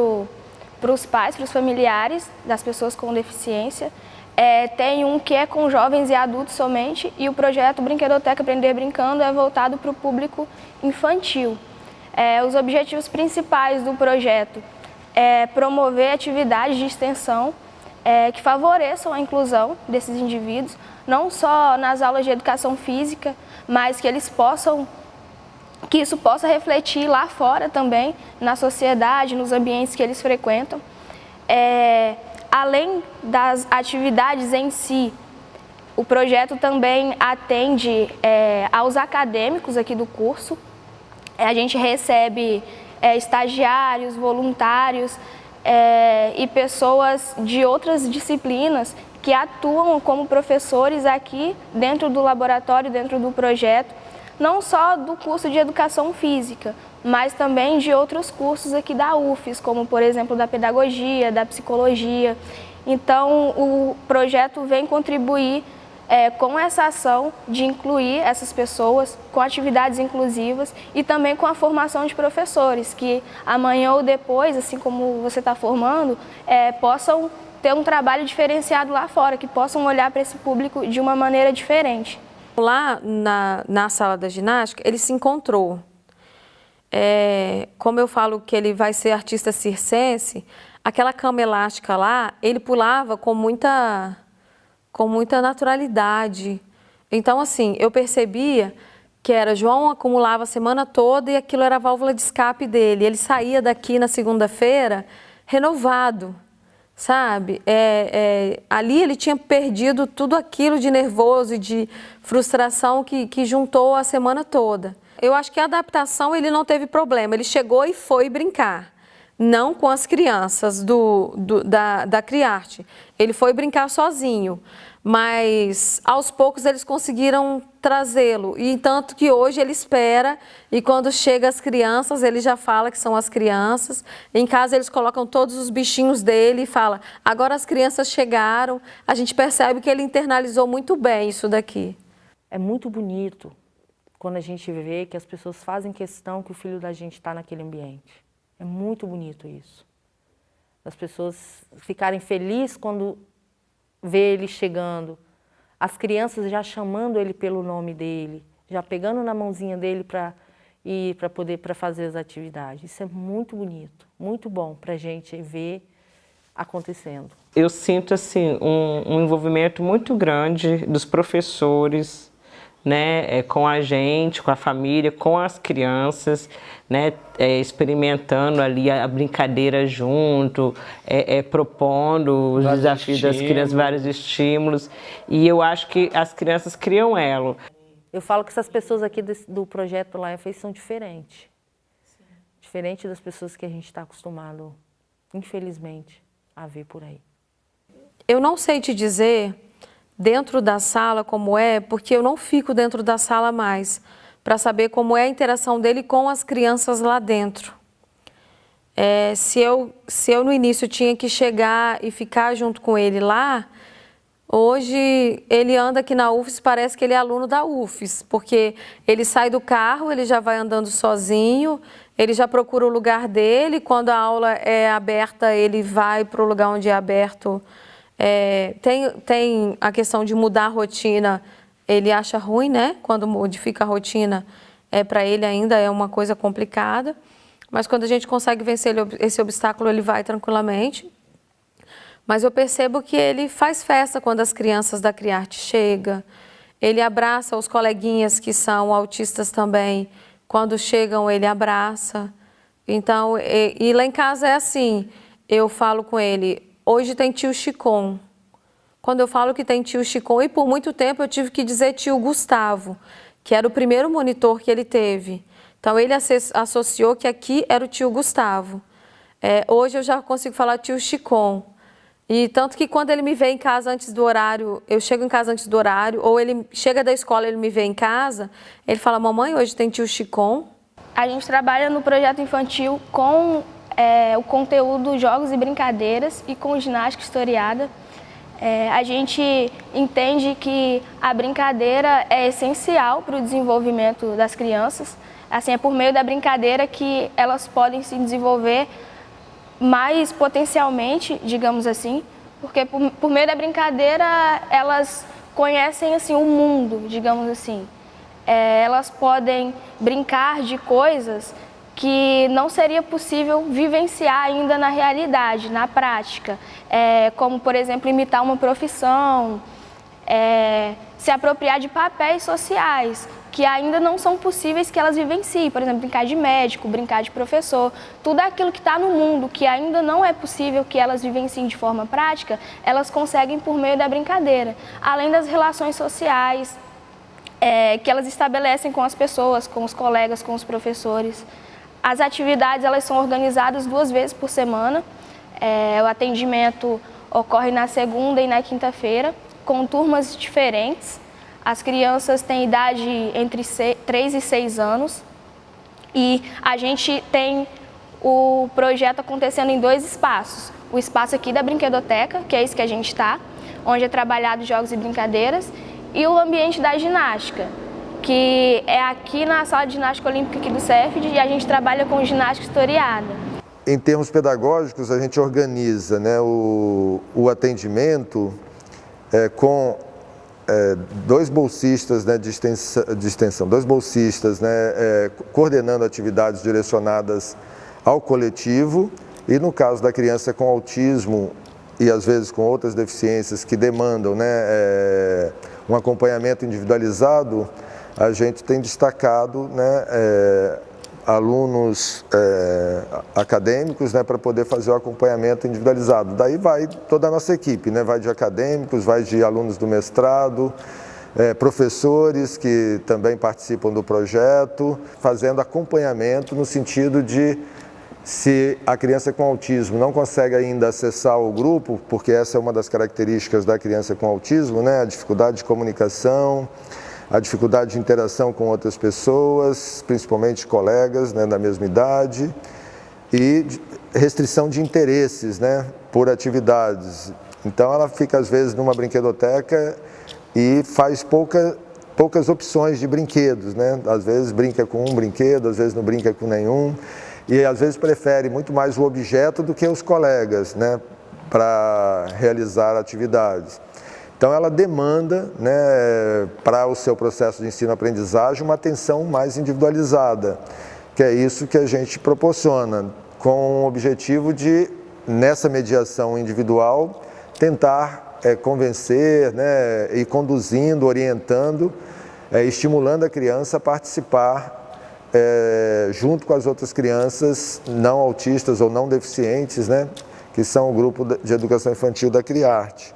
para os pais, para os familiares das pessoas com deficiência. Tem um que é com jovens e adultos somente, e o projeto Brinquedoteca Aprender Brincando é voltado para o público infantil. Os objetivos principais do projeto é promover atividades de extensão que favoreçam a inclusão desses indivíduos, não só nas aulas de educação física, mas que isso possa refletir lá fora também, na sociedade, nos ambientes que eles frequentam. Além das atividades em si, o projeto também atende aos acadêmicos aqui do curso. A gente recebe estagiários, voluntários e pessoas de outras disciplinas que atuam como professores aqui dentro do laboratório, dentro do projeto, não só do curso de Educação Física, mas também de outros cursos aqui da UFES, como, por exemplo, da Pedagogia, da Psicologia. Então, o projeto vem contribuir com essa ação de incluir essas pessoas com atividades inclusivas e também com a formação de professores, que amanhã ou depois, assim como você está formando, possam ter um trabalho diferenciado lá fora, que possam olhar para esse público de uma maneira diferente. Lá na sala da ginástica, ele se encontrou. Como eu falo que ele vai ser artista circense, aquela cama elástica lá, ele pulava com muita naturalidade. Então, assim, eu percebia que João acumulava a semana toda e aquilo era a válvula de escape dele. Ele saía daqui na segunda-feira renovado, sabe? Ali ele tinha perdido tudo aquilo de nervoso e de frustração que juntou a semana toda. Eu acho que a adaptação ele não teve problema, ele chegou e foi brincar. Não com as crianças da Criarte. Ele foi brincar sozinho, mas aos poucos eles conseguiram trazê-lo. E tanto que hoje ele espera e quando chega as crianças, ele já fala que são as crianças. Em casa eles colocam todos os bichinhos dele e fala, agora as crianças chegaram. A gente percebe que ele internalizou muito bem isso daqui. É muito bonito quando a gente vê que as pessoas fazem questão que o filho da gente está naquele ambiente. É muito bonito isso. As pessoas ficarem felizes quando vê ele chegando. As crianças já chamando ele pelo nome dele, já pegando na mãozinha dele para ir para fazer as atividades. Isso é muito bonito, muito bom para a gente ver acontecendo. Eu sinto assim um envolvimento muito grande dos professores, né, com a gente, com a família, com as crianças, né, experimentando ali a brincadeira junto, propondo os desafios das crianças, vários estímulos. E eu acho que as crianças criam elo. Eu falo que essas pessoas aqui do projeto Life são diferentes. Diferente das pessoas que a gente está acostumado, infelizmente, a ver por aí. Eu não sei te dizer dentro da sala como porque eu não fico dentro da sala mais, para saber como é a interação dele com as crianças lá dentro. Se eu no início tinha que chegar e ficar junto com ele lá, hoje ele anda aqui na UFES, parece que ele é aluno da UFES, porque ele sai do carro, ele já vai andando sozinho, ele já procura o lugar dele, quando a aula é aberta, ele vai para o lugar onde é aberto. Tem a questão de mudar a rotina, ele acha ruim, né? Quando modifica a rotina, para ele ainda é uma coisa complicada, mas quando a gente consegue vencer esse obstáculo, ele vai tranquilamente. Mas eu percebo que ele faz festa quando as crianças da Criarte chegam, ele abraça os coleguinhas que são autistas também, quando chegam ele abraça. Então, e lá em casa é assim, eu falo com ele, hoje tem tio Chicon. Quando eu falo que tem tio Chicon, e por muito tempo eu tive que dizer tio Gustavo, que era o primeiro monitor que ele teve. Então ele associou que aqui era o tio Gustavo. Hoje eu já consigo falar tio Chicon. E tanto que quando ele me vê em casa antes do horário, eu chego em casa antes do horário, ou ele chega da escola e ele me vê em casa, ele fala, mamãe, hoje tem tio Chicon. A gente trabalha no projeto infantil com o conteúdo jogos e brincadeiras e com ginástica historiada. A gente entende que a brincadeira é essencial para o desenvolvimento das crianças. Assim, é por meio da brincadeira que elas podem se desenvolver mais potencialmente, digamos assim, porque por meio da brincadeira elas conhecem assim o mundo, digamos assim. Elas podem brincar de coisas que não seria possível vivenciar ainda na realidade, na prática, como, por exemplo, imitar uma profissão, se apropriar de papéis sociais, que ainda não são possíveis que elas vivenciem, por exemplo, brincar de médico, brincar de professor, tudo aquilo que está no mundo, que ainda não é possível que elas vivenciem de forma prática, elas conseguem por meio da brincadeira, além das relações sociais que elas estabelecem com as pessoas, com os colegas, com os professores. As atividades elas são organizadas 2 vezes por semana. O atendimento ocorre na segunda e na quinta-feira, com turmas diferentes. As crianças têm idade entre 3 e 6 anos. E a gente tem o projeto acontecendo em 2 espaços. O espaço aqui da brinquedoteca, que é esse que a gente está, onde é trabalhado jogos e brincadeiras, e o ambiente da ginástica, que é aqui na sala de ginástica olímpica aqui do CEFD, e a gente trabalha com ginástica historiada. Em termos pedagógicos, a gente organiza, né, o atendimento com 2 bolsistas, né, de extensão, 2 bolsistas, né, coordenando atividades direcionadas ao coletivo, e no caso da criança com autismo e às vezes com outras deficiências que demandam, né, um acompanhamento individualizado, a gente tem destacado, né, alunos acadêmicos, né, para poder fazer o acompanhamento individualizado. Daí vai toda a nossa equipe, né, vai de acadêmicos, vai de alunos do mestrado, professores que também participam do projeto, fazendo acompanhamento no sentido de, se a criança com autismo não consegue ainda acessar o grupo, porque essa é uma das características da criança com autismo, né, a dificuldade de comunicação, a dificuldade de interação com outras pessoas, principalmente colegas, né, da mesma idade, e restrição de interesses, né, por atividades. Então ela fica às vezes numa brinquedoteca e faz poucas opções de brinquedos, né? Às vezes brinca com um brinquedo, às vezes não brinca com nenhum, e às vezes prefere muito mais o objeto do que os colegas, né, para realizar atividades. Então ela demanda, né, para o seu processo de ensino-aprendizagem uma atenção mais individualizada, que é isso que a gente proporciona, com o objetivo de, nessa mediação individual, tentar convencer, né, e conduzindo, orientando, estimulando a criança a participar junto com as outras crianças não autistas ou não deficientes, né, que são o grupo de educação infantil da Criarte.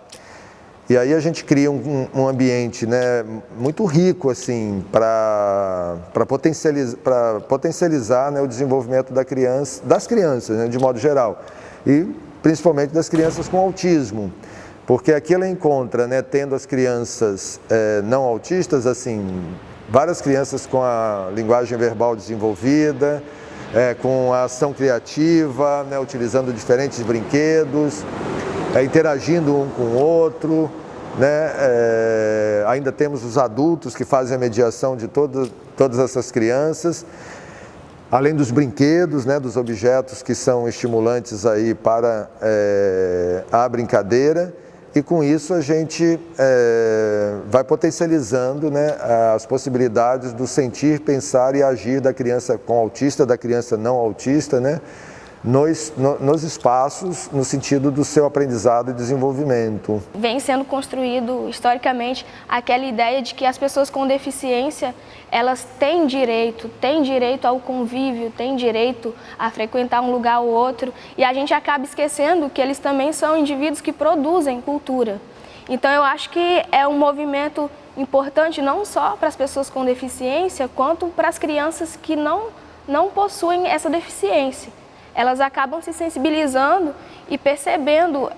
E aí a gente cria um ambiente, né, muito rico assim, para potencializar, né, o desenvolvimento das crianças, né, de modo geral, e principalmente das crianças com autismo, porque aqui ela encontra, né, tendo as crianças não autistas, assim, várias crianças com a linguagem verbal desenvolvida, com a ação criativa, né, utilizando diferentes brinquedos, interagindo um com o outro, né? Ainda temos os adultos que fazem a mediação de todas essas crianças, além dos brinquedos, né, dos objetos que são estimulantes aí para a brincadeira, e com isso a gente vai potencializando, né, as possibilidades do sentir, pensar e agir da criança com autista, da criança não autista, né, nos espaços, no sentido do seu aprendizado e desenvolvimento. Vem sendo construído historicamente aquela ideia de que as pessoas com deficiência, elas têm direito ao convívio, têm direito a frequentar um lugar ou outro, e a gente acaba esquecendo que eles também são indivíduos que produzem cultura. Então eu acho que é um movimento importante não só para as pessoas com deficiência, quanto para as crianças que não possuem essa deficiência. Elas acabam se sensibilizando e percebendo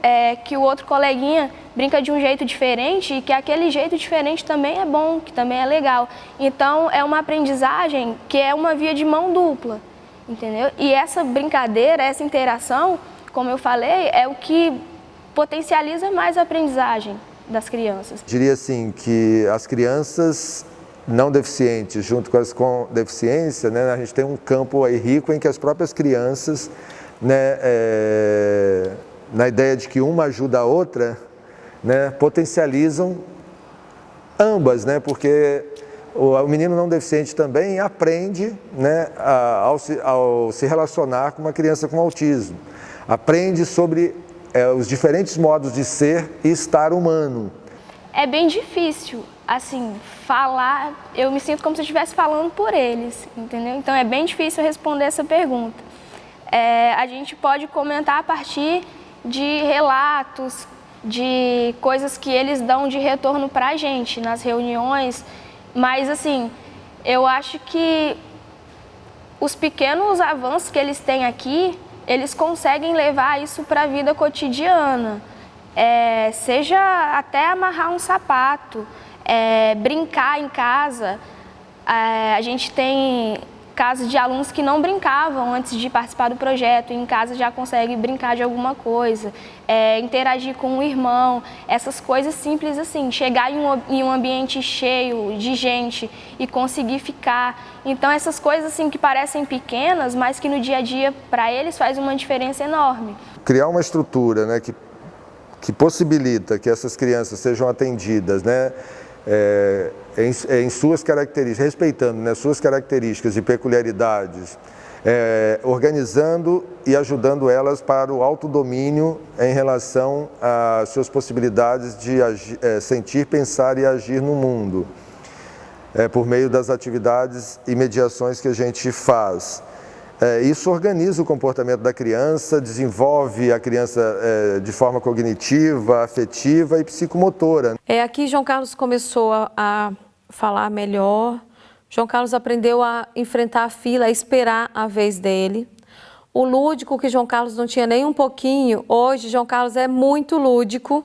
que o outro coleguinha brinca de um jeito diferente e que aquele jeito diferente também é bom, que também é legal. Então é uma aprendizagem que é uma via de mão dupla, entendeu? E essa brincadeira, essa interação, como eu falei, é o que potencializa mais a aprendizagem das crianças. Diria assim que as crianças não deficientes, junto com as com deficiência, né, a gente tem um campo aí rico em que as próprias crianças né, na ideia de que uma ajuda a outra, né, potencializam ambas, né, porque o menino não deficiente também aprende, né, ao se relacionar com uma criança com autismo. Aprende sobre os diferentes modos de ser e estar humano. É bem difícil, assim, falar, eu me sinto como se eu estivesse falando por eles, entendeu? Então é bem difícil responder essa pergunta. A gente pode comentar a partir de relatos, de coisas que eles dão de retorno pra gente nas reuniões, mas assim, eu acho que os pequenos avanços que eles têm aqui, eles conseguem levar isso para a vida cotidiana. Seja até amarrar um sapato, brincar em casa. A gente tem casos de alunos que não brincavam antes de participar do projeto, e em casa já consegue brincar de alguma coisa, interagir com o irmão, essas coisas simples assim, chegar em um ambiente cheio de gente e conseguir ficar. Então essas coisas assim que parecem pequenas, mas que no dia a dia para eles faz uma diferença enorme. Criar uma estrutura, né, que possibilita que essas crianças sejam atendidas, né, em suas características, respeitando, né, suas características e peculiaridades, organizando e ajudando elas para o autodomínio em relação às suas possibilidades de sentir, pensar e agir no mundo, por meio das atividades e mediações que a gente faz. Isso organiza o comportamento da criança, desenvolve a criança de forma cognitiva, afetiva e psicomotora. Aqui João Carlos começou a falar melhor. João Carlos aprendeu a enfrentar a fila, a esperar a vez dele. O lúdico, que João Carlos não tinha nem um pouquinho, hoje João Carlos é muito lúdico.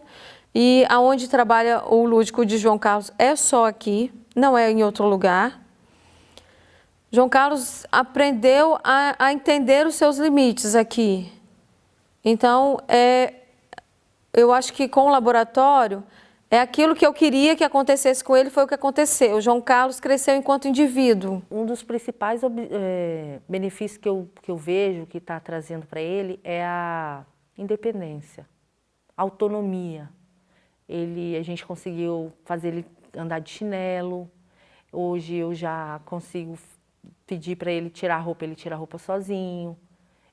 E aonde trabalha o lúdico de João Carlos é só aqui, não é em outro lugar. João Carlos aprendeu a entender os seus limites aqui. Então, eu acho que com o laboratório, aquilo que eu queria que acontecesse com ele foi o que aconteceu. O João Carlos cresceu enquanto indivíduo. Um dos principais benefícios que eu vejo que está trazendo para ele é a independência, a autonomia. A gente conseguiu fazer ele andar de chinelo. Hoje eu já consigo pedir para ele tirar a roupa sozinho.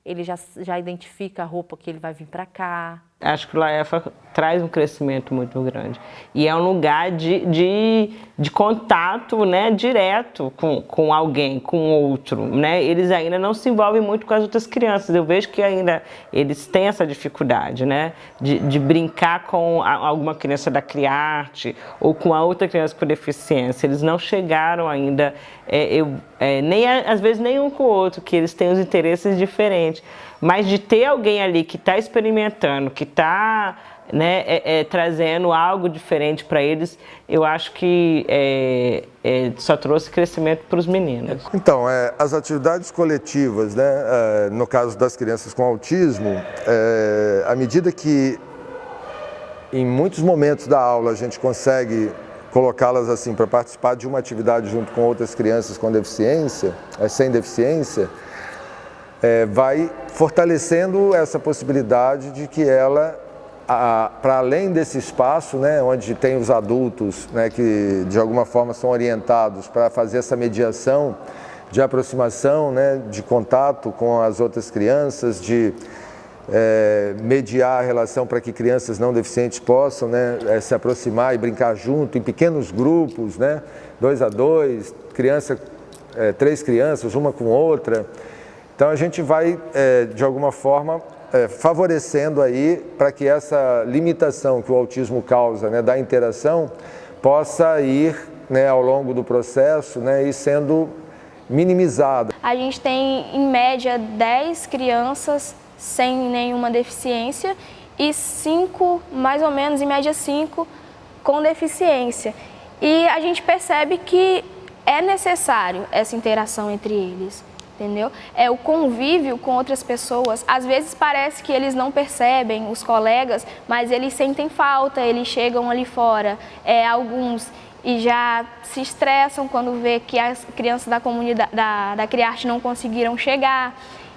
Ele já identifica a roupa que ele vai vir para cá. Acho que o Laefa traz um crescimento muito grande. E é um lugar de contato, né, direto com alguém, com outro. Né? Eles ainda não se envolvem muito com as outras crianças. Eu vejo que ainda eles têm essa dificuldade, né, de brincar com alguma criança da Criarte ou com a outra criança com deficiência. Eles não chegaram ainda, às vezes nem um com o outro, que eles têm os interesses diferentes. Mas de ter alguém ali que está experimentando, que está, né, trazendo algo diferente para eles, eu acho que só trouxe crescimento para os meninos. Então, as atividades coletivas, né, no caso das crianças com autismo, à medida que em muitos momentos da aula a gente consegue colocá-las assim para participar de uma atividade junto com outras crianças com deficiência, sem deficiência, vai fortalecendo essa possibilidade de que ela, para além desse espaço, né, onde tem os adultos, né, que de alguma forma são orientados para fazer essa mediação de aproximação, né, de contato com as outras crianças, de mediar a relação para que crianças não deficientes possam, né, se aproximar e brincar junto em pequenos grupos, né, 2 a 2, 3 crianças, uma com outra. Então a gente vai, de alguma forma, favorecendo aí para que essa limitação que o autismo causa, né, da interação possa ir, né, ao longo do processo, né, e sendo minimizada. A gente tem, em média, 10 crianças sem nenhuma deficiência e 5, mais ou menos, em média 5, com deficiência. E a gente percebe que é necessário essa interação entre eles. Entendeu? O convívio com outras pessoas, às vezes parece que eles não percebem, os colegas, mas eles sentem falta, eles chegam ali fora, alguns, e já se estressam quando vê que as crianças da comunidade, da Criarte não conseguiram chegar.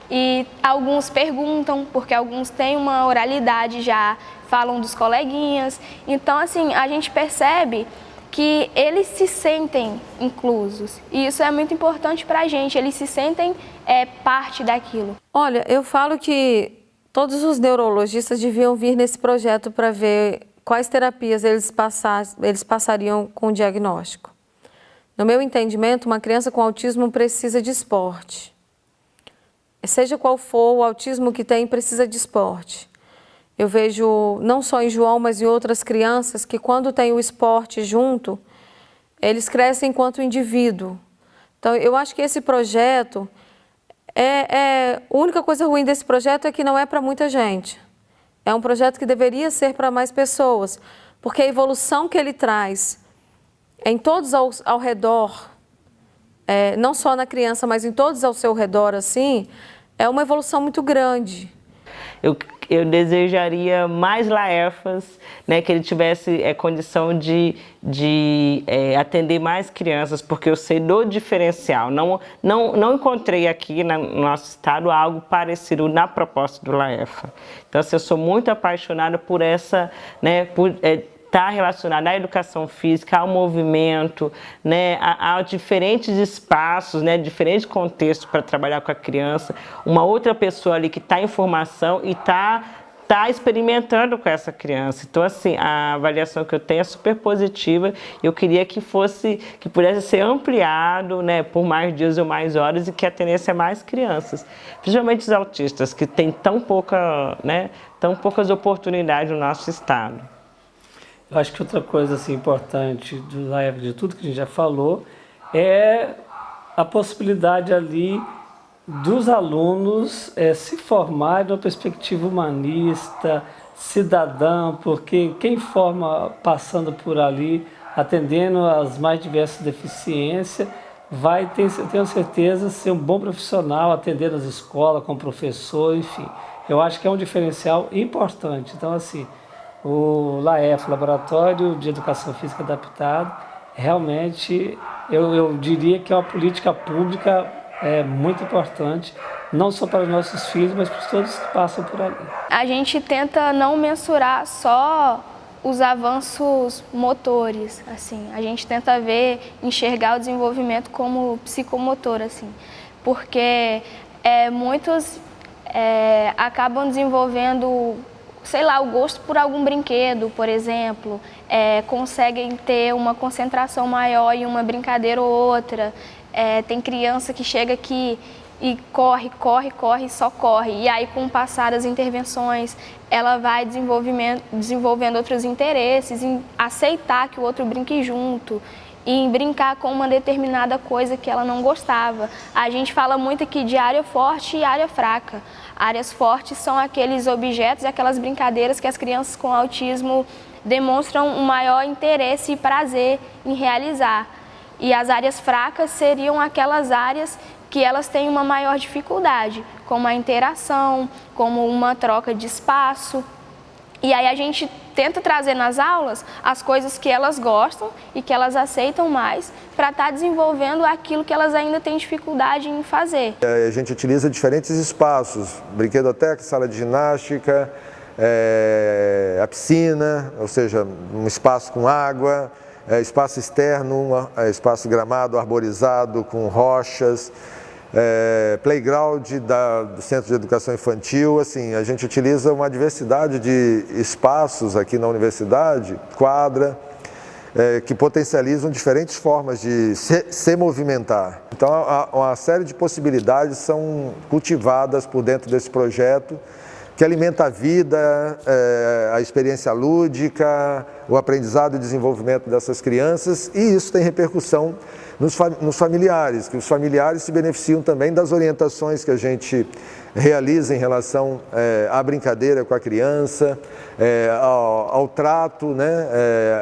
e alguns perguntam, porque alguns têm uma oralidade já, falam dos coleguinhas. Então, assim, a gente percebe que eles se sentem inclusos, e isso é muito importante para a gente, eles se sentem parte daquilo. Olha, eu falo que todos os neurologistas deviam vir nesse projeto para ver quais terapias eles passariam com o diagnóstico. No meu entendimento, uma criança com autismo precisa de esporte. Seja qual for o autismo que tem, precisa de esporte. Eu vejo, não só em João, mas em outras crianças, que quando tem o esporte junto, eles crescem enquanto indivíduo. Então, eu acho que esse projeto, a única coisa ruim desse projeto é que não é para muita gente. É um projeto que deveria ser para mais pessoas, porque a evolução que ele traz em todos ao redor, não só na criança, mas em todos ao seu redor, assim, é uma evolução muito grande. Eu desejaria mais Laefas, né, que ele tivesse condição de atender mais crianças, porque eu sei do diferencial. Não encontrei aqui no nosso estado algo parecido na proposta do Laefa. Então, assim, eu sou muito apaixonada por essa, né, está relacionada à educação física, ao movimento, né, a diferentes espaços, né, diferentes contextos para trabalhar com a criança. Uma outra pessoa ali que está em formação e está experimentando com essa criança. Então, assim, a avaliação que eu tenho é super positiva. Eu queria que pudesse ser ampliado, né, por mais dias ou mais horas, e que atendesse a mais crianças, principalmente os autistas, que têm tão poucas oportunidades no nosso estado. Eu acho que outra coisa assim, importante do Laef, de tudo que a gente já falou, é a possibilidade ali dos alunos se formarem numa perspectiva humanista, cidadã, porque quem forma passando por ali, atendendo as mais diversas deficiências, vai, tenho certeza, ser um bom profissional, atendendo as escolas, com professor, enfim. Eu acho que é um diferencial importante. Então, assim, o Laef, Laboratório de Educação Física Adaptado, realmente eu diria que é uma política pública muito importante, não só para os nossos filhos, mas para todos que passam por ali. A gente tenta não mensurar só os avanços motores, assim. A gente tenta enxergar o desenvolvimento como psicomotor, assim, porque muitos acabam desenvolvendo, sei lá, o gosto por algum brinquedo, por exemplo, conseguem ter uma concentração maior em uma brincadeira ou outra. Tem criança que chega aqui e corre, só corre. E aí, com o passar das intervenções, ela vai desenvolvendo outros interesses, em aceitar que o outro brinque junto, e em brincar com uma determinada coisa que ela não gostava. A gente fala muito aqui de área forte e área fraca. Áreas fortes são aqueles objetos e aquelas brincadeiras que as crianças com autismo demonstram um maior interesse e prazer em realizar. E as áreas fracas seriam aquelas áreas que elas têm uma maior dificuldade, como a interação, como uma troca de espaço. E aí a gente tenta trazer nas aulas as coisas que elas gostam e que elas aceitam mais, para estar desenvolvendo aquilo que elas ainda têm dificuldade em fazer. A gente utiliza diferentes espaços, brinquedoteca, sala de ginástica, a piscina, ou seja, um espaço com água, espaço externo, espaço gramado, arborizado, com rochas, playground do Centro de Educação Infantil. Assim, a gente utiliza uma diversidade de espaços aqui na universidade, quadra, que potencializam diferentes formas de se movimentar. Então, uma série de possibilidades são cultivadas por dentro desse projeto, que alimenta a vida, a experiência lúdica, o aprendizado e desenvolvimento dessas crianças, e isso tem repercussão nos familiares, que os familiares se beneficiam também das orientações que a gente realiza em relação à brincadeira com a criança, ao trato, né,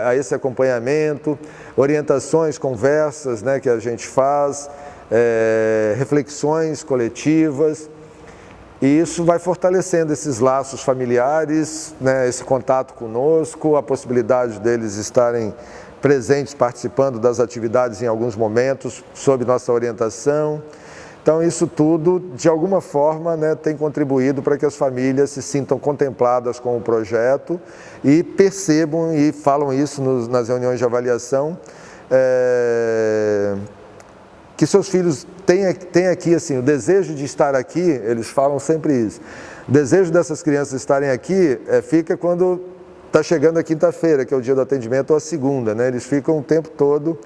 a esse acompanhamento, orientações, conversas, né, que a gente faz, reflexões coletivas. E isso vai fortalecendo esses laços familiares, né, esse contato conosco, a possibilidade deles estarem presentes, participando das atividades em alguns momentos, sob nossa orientação. Então, isso tudo, de alguma forma, né, tem contribuído para que as famílias se sintam contempladas com o projeto e percebam, e falam isso nas reuniões de avaliação, que seus filhos têm aqui, assim, o desejo de estar aqui, eles falam sempre isso. O desejo dessas crianças estarem aqui fica quando está chegando a quinta-feira, que é o dia do atendimento, ou a segunda, né? Eles ficam o tempo todo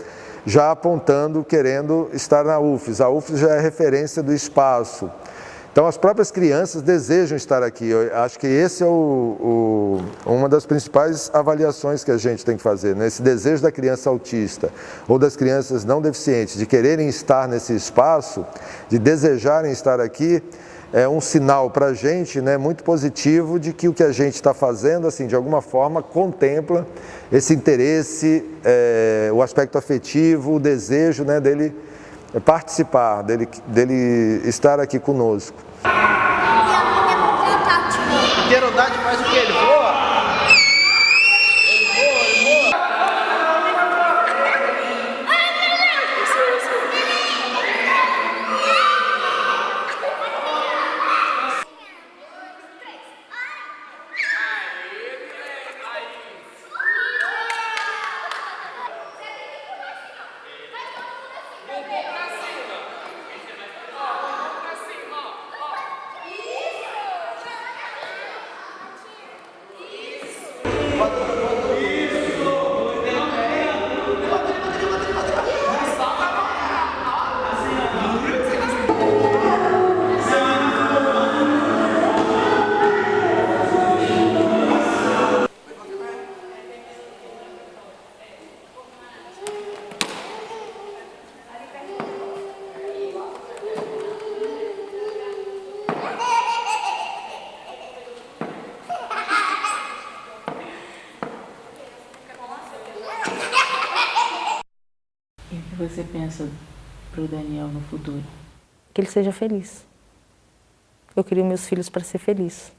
já apontando, querendo estar na UFES. A UFES já é referência do espaço. Então, as próprias crianças desejam estar aqui. Eu acho que esse é uma das principais avaliações que a gente tem que fazer, né? Esse desejo da criança autista ou das crianças não deficientes de quererem estar nesse espaço, de desejarem estar aqui, é um sinal para a gente, né, muito positivo de que o que a gente está fazendo, assim, de alguma forma, contempla esse interesse, o aspecto afetivo, o desejo, né, dele participar, dele estar aqui conosco. Pterodate faz o que? Ele voa? E o que você pensa para o Daniel no futuro? Que ele seja feliz. Eu queria meus filhos para ser felizes.